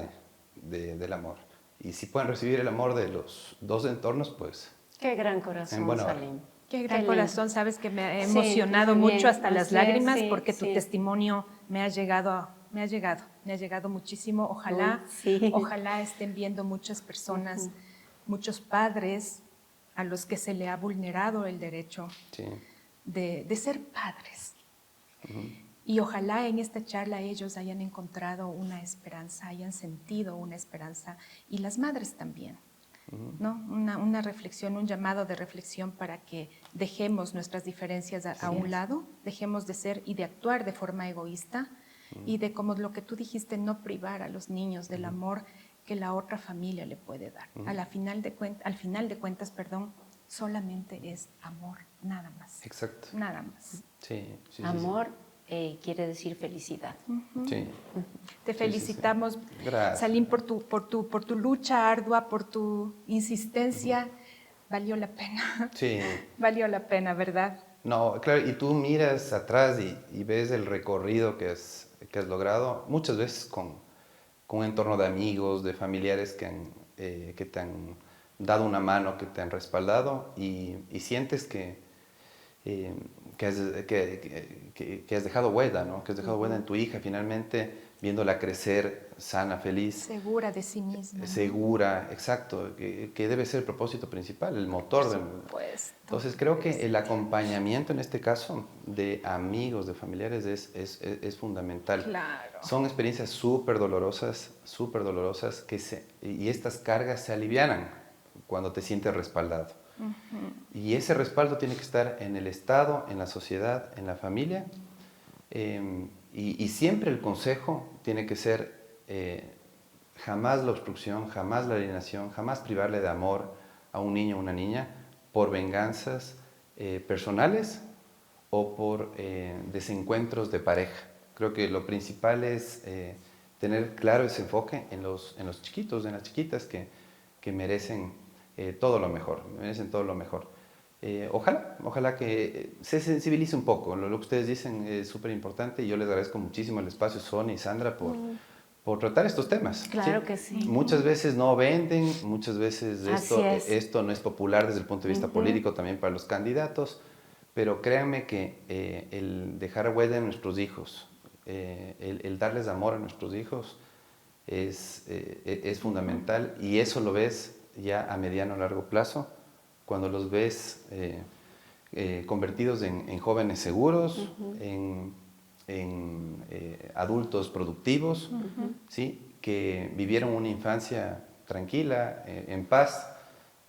del amor. Y si pueden recibir el amor de los dos entornos, pues... Qué gran corazón, Salim. Qué gran corazón, sabes que me ha emocionado mucho hasta las lágrimas porque tu testimonio me ha llegado muchísimo. Ojalá estén viendo muchas personas, muchos padres a los que se le ha vulnerado el derecho de ser padres. Y ojalá en esta charla ellos hayan encontrado una esperanza, hayan sentido una esperanza, y las madres también, ¿no? Una reflexión, un llamado de reflexión para que dejemos nuestras diferencias a un lado, dejemos de ser y de actuar de forma egoísta, y de, como lo que tú dijiste, no privar a los niños del amor que la otra familia le puede dar. Al final de cuentas, solamente es amor, nada más. Exacto. Nada más. Amor quiere decir felicidad. Te felicitamos, Gracias. Salim, por tu lucha ardua, por tu insistencia. Valió la pena. Sí. Valió la pena, ¿verdad? No, claro, y tú miras atrás y ves el recorrido que has logrado, muchas veces con un entorno de amigos, de familiares que te han dado una mano, que te han respaldado, y sientes que has dejado huella, ¿no? Que has dejado huella en tu hija, finalmente viéndola crecer sana, feliz. Segura de sí misma. Segura, exacto, que debe ser el propósito principal, el motor. Por supuesto. Entonces creo que el acompañamiento en este caso de amigos, de familiares es fundamental. Claro. Son experiencias súper dolorosas, y estas cargas se alivianan cuando te sientes respaldado. Y ese respaldo tiene que estar en el Estado, en la sociedad, en la familia. Y siempre el consejo tiene que ser jamás la obstrucción, jamás la alienación, jamás privarle de amor a un niño o una niña por venganzas personales o por desencuentros de pareja. Creo que lo principal es tener claro ese enfoque en los chiquitos, en las chiquitas que merecen todo lo mejor, Ojalá que se sensibilice un poco. Lo que ustedes dicen es súper importante y yo les agradezco muchísimo el espacio, Sonia y Sandra, por tratar estos temas. Claro que sí. Muchas veces no venden, muchas veces esto no es popular desde el punto de vista político también para los candidatos, pero créanme que el dejar huella en nuestros hijos, el darles amor a nuestros hijos es fundamental, y eso lo ves ya a mediano o largo plazo cuando los ves convertidos en jóvenes seguros, en adultos productivos, ¿sí? Que vivieron una infancia tranquila, en paz,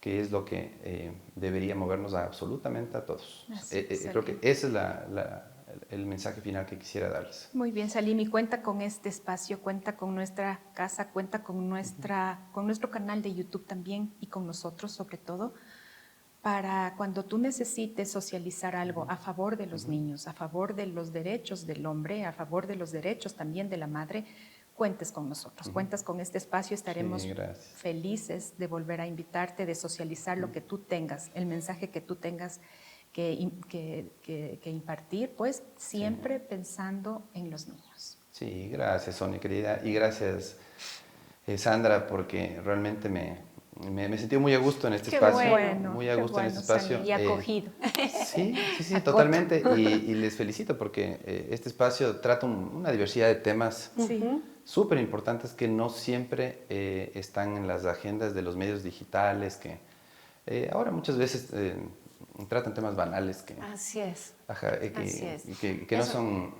que es lo que debería movernos absolutamente a todos. Creo que ese es el mensaje final que quisiera darles. Muy bien, Salim, y cuenta con este espacio, cuenta con nuestra casa, cuenta con nuestro canal de YouTube también, y con nosotros sobre todo, para cuando tú necesites socializar algo a favor de los niños, a favor de los derechos del hombre, a favor de los derechos también de la madre, cuentes con nosotros, cuentas con este espacio, estaremos felices de volver a invitarte, de socializar lo que tú tengas, el mensaje que tú tengas que impartir, pues siempre pensando en los niños. Sí, gracias, Sonia, querida, y gracias, Sandra, porque realmente me sentí muy a gusto en este espacio. Muy a gusto en este espacio. Y acogido. Sí, totalmente. Y les felicito porque este espacio trata una diversidad de temas súper importantes que no siempre están en las agendas de los medios digitales, que ahora muchas veces tratan temas banales que, Así es. que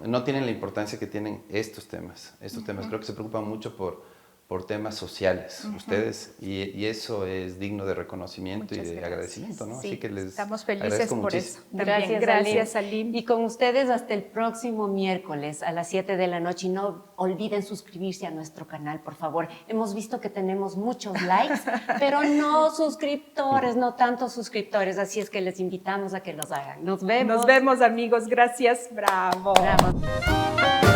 no tienen la importancia que tienen estos temas. Creo que se preocupan mucho por por temas sociales, ustedes, y eso es digno de reconocimiento y de agradecimiento, ¿no? Sí, así que les estamos felices por muchísimo. eso. También. Gracias, Alim. Y con ustedes hasta el próximo miércoles a las 7 de la noche. Y no olviden suscribirse a nuestro canal, por favor. Hemos visto que tenemos muchos likes, pero no suscriptores, no tantos suscriptores, así es que les invitamos a que los hagan. Nos vemos. Nos vemos, amigos. Gracias. Bravo. Bravo.